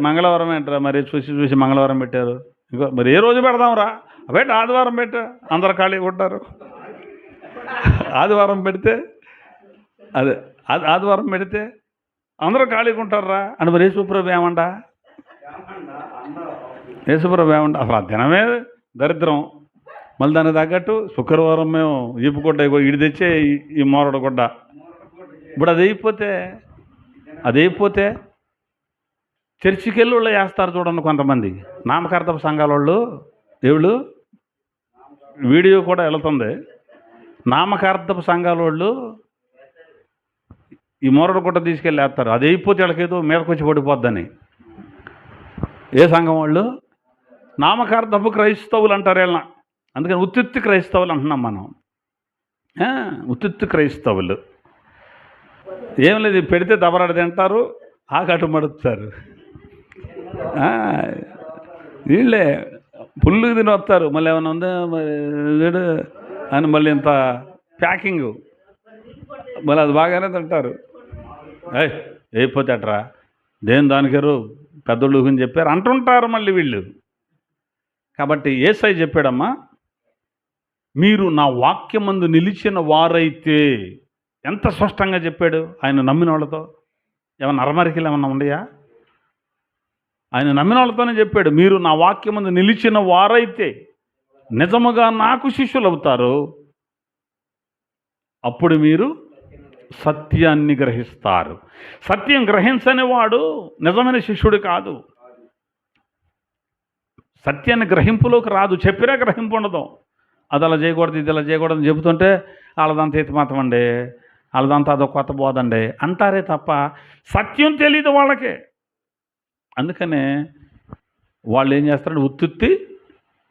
మంగళవారం ఏంట్రా మరి, చూసి చూసి మంగళవారం పెట్టారు, ఇంకో మరి ఏ రోజు పెడదాంరా, పెట్ట ఆదివారం పెట్ట, అందరు ఖాళీగా ఉంటారు. ఆదివారం పెడితే అదే ఆదివారం పెడితే అందరూ ఖాళీగా ఉంటారా అని మరి యేసుప్రభు ఏమంట, యేసుప్రభు ఏమంట, అసలు ఆ దినమే దరిద్రం. మళ్ళీ దానికి తగ్గట్టు శుక్రవారం మేము ఈపుకొడ్డ ఇడి తెచ్చే ఈ మోరడు గుడ్డ. ఇప్పుడు అది అయిపోతే చర్చికి వెళ్ళి వాళ్ళు వేస్తారు చూడండి కొంతమంది నామకార్థపు సంఘాల వాళ్ళు. దేవుళ్ళు వీడియో కూడా వెళుతుంది. నామకార్థపు సంఘాల వాళ్ళు ఈ మోరడు గుడ్డ తీసుకెళ్ళి వేస్తారు. అది అయిపోతే వీళ్ళకేదో మీదకి వచ్చి పడిపోద్దని. ఏ సంఘం వాళ్ళు? నామకార్థపు క్రైస్తవులు అంటారు వీళ్ళ. అందుకని ఉత్తిత్తి క్రైస్తవులు అంటున్నాం మనం. ఉత్తిత్తి క్రైస్తవులు ఏం లేదు, పెడితే దబరాడు తింటారు, ఆకటు మడుతారు. వీళ్ళే పుల్లుకి తిని వస్తారు, మళ్ళీ ఏమైనా ఉందా మరి అని మళ్ళీ ఇంత ప్యాకింగ్, మళ్ళీ అది బాగానే తింటారు. అయిపోతే అట్రా దేని దానికెరు పెద్దోళ్ళు ఊహని చెప్పారు అంటుంటారు మళ్ళీ వీళ్ళు. కాబట్టి యేసయ్య చెప్పాడమ్మా, మీరు నా వాక్యమందు నిలిచిన వారైతే. ఎంత స్పష్టంగా చెప్పాడు ఆయన నమ్మిన వాళ్ళతో. ఏమన్నా అరమరికలు ఏమన్నా ఉండయా? ఆయన నమ్మిన వాళ్ళతోనే చెప్పాడు, మీరు నా వాక్యమందు నిలిచిన వారైతే నిజముగా నాకు శిష్యులు అవుతారు, అప్పుడు మీరు సత్యాన్ని గ్రహిస్తారు. సత్యం గ్రహించని వాడు నిజమైన శిష్యుడు కాదు. సత్యాన్ని గ్రహింపులోకి రాదు, చెప్పినా గ్రహింపు ఉండదు. అది అలా చేయకూడదు, ఇది ఇలా చేయకూడదు అని చెబుతుంటే వాళ్ళదంతా ఎత్తిమాతం అండి, వాళ్ళదంతా అదొక కొత్త బోధండి అంటారే తప్ప సత్యం తెలియదు వాళ్ళకే. అందుకనే వాళ్ళు ఏం చేస్తారంటే ఉత్తుత్తి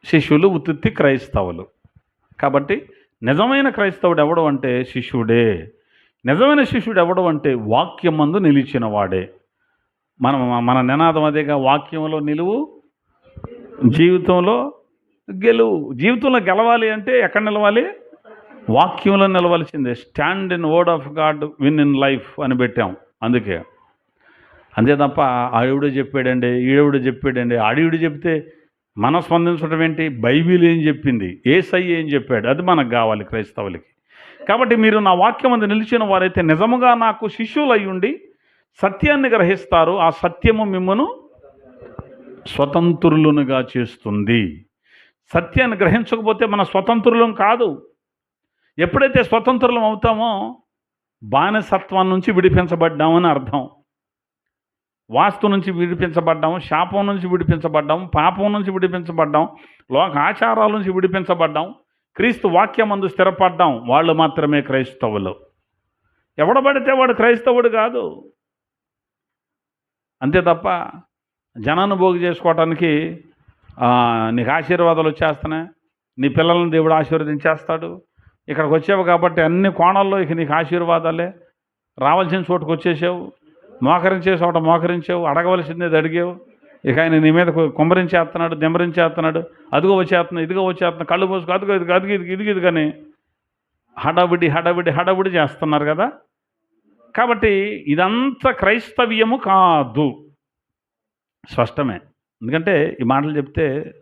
శిష్యులు, ఉత్తుత్తి క్రైస్తవులు. కాబట్టి నిజమైన క్రైస్తవుడు ఎవడు అంటే శిష్యుడే. నిజమైన శిష్యుడు ఎవడు అంటే వాక్యమందు నిలిచిన వాడే. మన నినాదం అదేగా, వాక్యంలో నిలువు, జీవితంలో గెలువు. జీవితంలో గెలవాలి అంటే ఎక్కడ నిలవాలి? వాక్యంలో నిలవలసిందే. Stand in word of God, win in life అని పెట్టాం. అందుకే అంతే తప్ప ఆవిడ చెప్పాడండి, ఈడవిడ చెప్పాడండి, ఆడివిడు చెప్తే మనం స్పందించడం ఏంటి? బైబిల్ ఏం చెప్పింది, యేసయ్య ఏం చెప్పాడు, అది మనకు కావాలి క్రైస్తవులకి. కాబట్టి మీరు నా వాక్యమందు నిలిచిన వారైతే నిజముగా నాకు శిష్యులై ఉండి సత్యాన్ని గ్రహిస్తారు, ఆ సత్యము మిమ్మను స్వతంత్రులునుగా చేస్తుంది. సత్యాన్ని గ్రహించకపోతే మన స్వతంత్రులం కాదు. ఎప్పుడైతే స్వతంత్రులం అవుతామో బానిసత్వం నుంచి విడిపించబడ్డామని అర్థం. వాస్తు నుంచి విడిపించబడ్డాం, శాపం నుంచి విడిపించబడ్డాం, పాపం నుంచి విడిపించబడ్డాం, లోక ఆచారాల నుంచి విడిపించబడ్డాం, క్రీస్తు వాక్యమందు స్థిరపడ్డాం. వాళ్ళు మాత్రమే క్రైస్తవులు. ఎవడబడితే వాడు క్రైస్తవుడు కాదు. అంతే తప్ప జనాన్ని భోగి చేసుకోవటానికి నీకు ఆశీర్వాదాలు వచ్చేస్తున్నాయి, నీ పిల్లలను దేవుడు ఆశీర్వదించేస్తాడు, ఇక్కడికి వచ్చావు కాబట్టి అన్ని కోణాల్లో ఇక నీకు ఆశీర్వాదాలే, రావాల్సిన చోటుకు వచ్చేసావు, మోకరించే చోట మోకరించావు, అడగవలసింది అడిగావు, ఇక ఆయన నీ మీద కుమ్మరించేస్తున్నాడు, దిమ్మరించేస్తున్నాడు, అదిగో వచ్చేస్తున్నాడు, ఇదిగో వచ్చేస్తున్నాడు, కళ్ళు మూసుకు అదిగో ఇది కానీ హడావిడి చేస్తున్నారు కదా. కాబట్టి ఇదంతా క్రైస్తవ్యము కాదు, స్పష్టమే. ఎందుకంటే ఈ మాటలు చెప్తే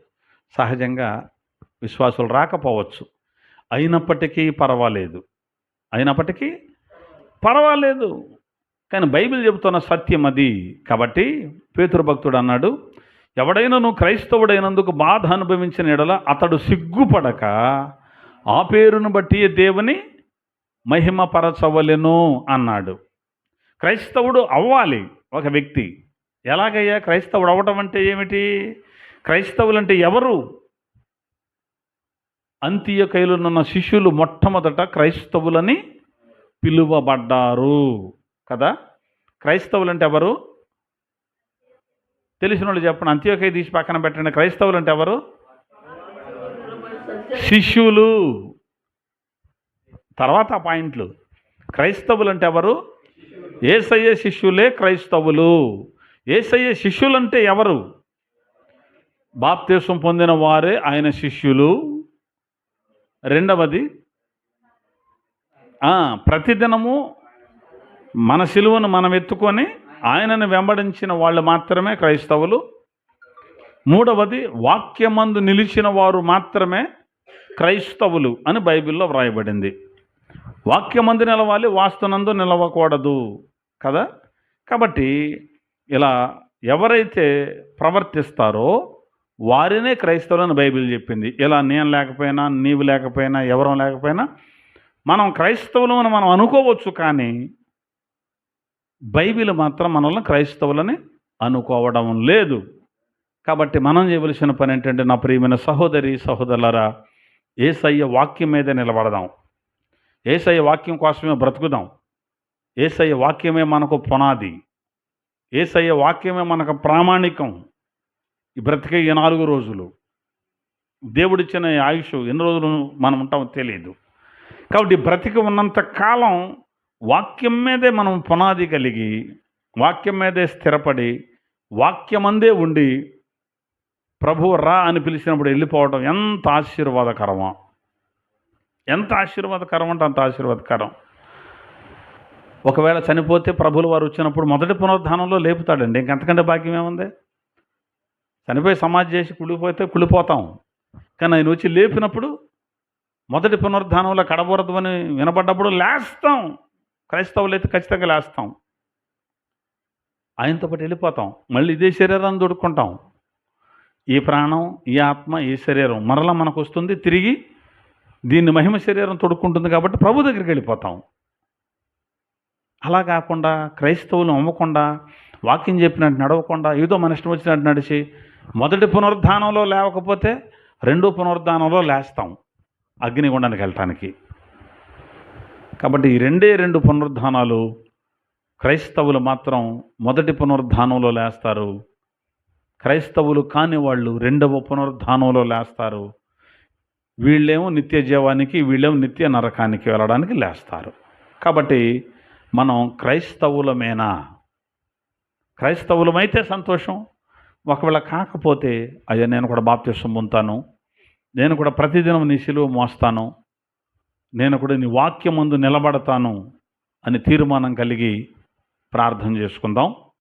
సహజంగా విశ్వాసులు రాకపోవచ్చు, అయినప్పటికీ పర్వాలేదు. కానీ బైబిల్ చెబుతున్న సత్యం అది. కాబట్టి పేతురు భక్తుడు అన్నాడు, ఎవడైనా నువ్వు క్రైస్తవుడైనందుకు బాధ అనుభవించిన ఎడల అతడు సిగ్గుపడక ఆ పేరును బట్టి దేవుని మహిమపరచవలెను అన్నాడు. క్రైస్తవుడు అవ్వాలి ఒక వ్యక్తి. ఎలాగయ్యా క్రైస్తవుడు అవ్వటం అంటే ఏమిటి? క్రైస్తవులు అంటే ఎవరు? అంత్యొకయలోనున్న శిష్యులు మొట్టమొదట క్రైస్తవులని పిలువబడ్డారు కదా. క్రైస్తవులు అంటే ఎవరు? తెలిసిన వాళ్ళు చెప్పండి. అంత్యోకయ తీసి పక్కన పెట్టండి. క్రైస్తవులు అంటే ఎవరు? శిష్యులు. తర్వాత ఆ పాయింట్లు. క్రైస్తవులు అంటే ఎవరు? యేసయ్య శిష్యులే క్రైస్తవులు. యేసయ్య శిష్యులంటే ఎవరు? బాప్తిసం పొందిన వారే ఆయన శిష్యులు. రెండవది, ప్రతిదినము మన సిలువను మనం ఎత్తుకొని ఆయనను వెంబడించిన వాళ్ళు మాత్రమే క్రైస్తవులు. మూడవది, వాక్యమందు నిలిచిన వారు మాత్రమే క్రైస్తవులు అని బైబిల్లో వ్రాయబడింది. వాక్యమందు నిలవాలి, వాస్తునందు నిలవకూడదు కదా. కాబట్టి ఇలా ఎవరైతే ప్రవర్తిస్తారో వారినే క్రైస్తవులని బైబిల్ చెప్పింది. ఇలా నేను లేకపోయినా, నీవు లేకపోయినా, ఎవరూ లేకపోయినా మనం క్రైస్తవులు అని మనం అనుకోవచ్చు, కానీ బైబిల్ మాత్రం మనల్ని క్రైస్తవులని అనుకోవడం లేదు. కాబట్టి మనం చేయవలసిన పని ఏంటంటే, నా ప్రియమైన సహోదరి సహోదరులారా, యేసయ్య వాక్యం మీద నిలబడదాం. యేసయ్య వాక్యం కోసమే బ్రతుకుదాం. యేసయ్య వాక్యమే మనకు పునాది. యేసయ్య వాక్యమే మనకు ప్రామాణికం. ఈ బ్రతికే ఈ 4 రోజులు దేవుడిచ్చిన ఆయుష్ ఎన్ని రోజులు మనం ఉంటామో తెలియదు. కాబట్టి బ్రతికి ఉన్నంత కాలం వాక్యం మీదే మనం పునాది కలిగి, వాక్యం మీదే స్థిరపడి, వాక్యమందే ఉండి ప్రభువు రా అని పిలిచినప్పుడు వెళ్ళిపోవడం ఎంత ఆశీర్వాదకరమో! ఎంత ఆశీర్వాదకరం అంటే అంత ఆశీర్వాదకరం. ఒకవేళ చనిపోతే ప్రభువుల వారు వచ్చినప్పుడు మొదటి పునరుద్ధానంలో లేపుతాడండి. ఇంకంతకంటే భాగ్యం ఏముంది? చనిపోయి సమాధి చేసి కుళ్ళిపోతే కుళ్ళిపోతాం, కానీ ఆయన వచ్చి లేపినప్పుడు మొదటి పునరుద్ధానంలో కడబోరదు అని వినబడ్డప్పుడు లేస్తాం. క్రైస్తవులు అయితే ఖచ్చితంగా లేస్తాం. ఆయనతో పాటు వెళ్ళిపోతాం. మళ్ళీ ఇదే శరీరాన్ని దొడుక్కుంటాం. ఈ ప్రాణం, ఈ ఆత్మ, ఈ శరీరం మరలా మనకు వస్తుంది. తిరిగి దీన్ని మహిమ శరీరం తొడుక్కుంటుంది కాబట్టి ప్రభు దగ్గరికి వెళ్ళిపోతాం. అలా కాకుండా క్రైస్తవులు అమ్మకుండా, వాక్యం చెప్పినట్టు నడవకుండా, ఏదో మన ఇష్టం వచ్చినట్టు నడిచి మొదటి పునరుద్ధానంలో లేవకపోతే రెండో పునరుద్ధానంలో లేస్తాం అగ్నిగుండానికి వెళ్ళటానికి. కాబట్టి ఈ 2 పునరుద్ధానాలు. క్రైస్తవులు మాత్రం మొదటి పునరుద్ధానంలో లేస్తారు. క్రైస్తవులు కాని వాళ్ళు 2వ పునరుద్ధానంలో లేస్తారు. వీళ్ళేమో నిత్య జీవానికి, వీళ్ళేమో నిత్య నరకానికి వెళ్ళడానికి లేస్తారు. కాబట్టి మనం క్రైస్తవులమేనా? క్రైస్తవులమైతే సంతోషం. ఒకవేళ కాకపోతే, అయ్యా నేను కూడా బాప్తిసం పొందుతాను, నేను కూడా ప్రతిదినం నీ సిలువ మోస్తాను, నేను కూడా నీ వాక్యం ముందు నిలబడతాను అని తీర్మానం కలిగి ప్రార్థన చేసుకుందాం.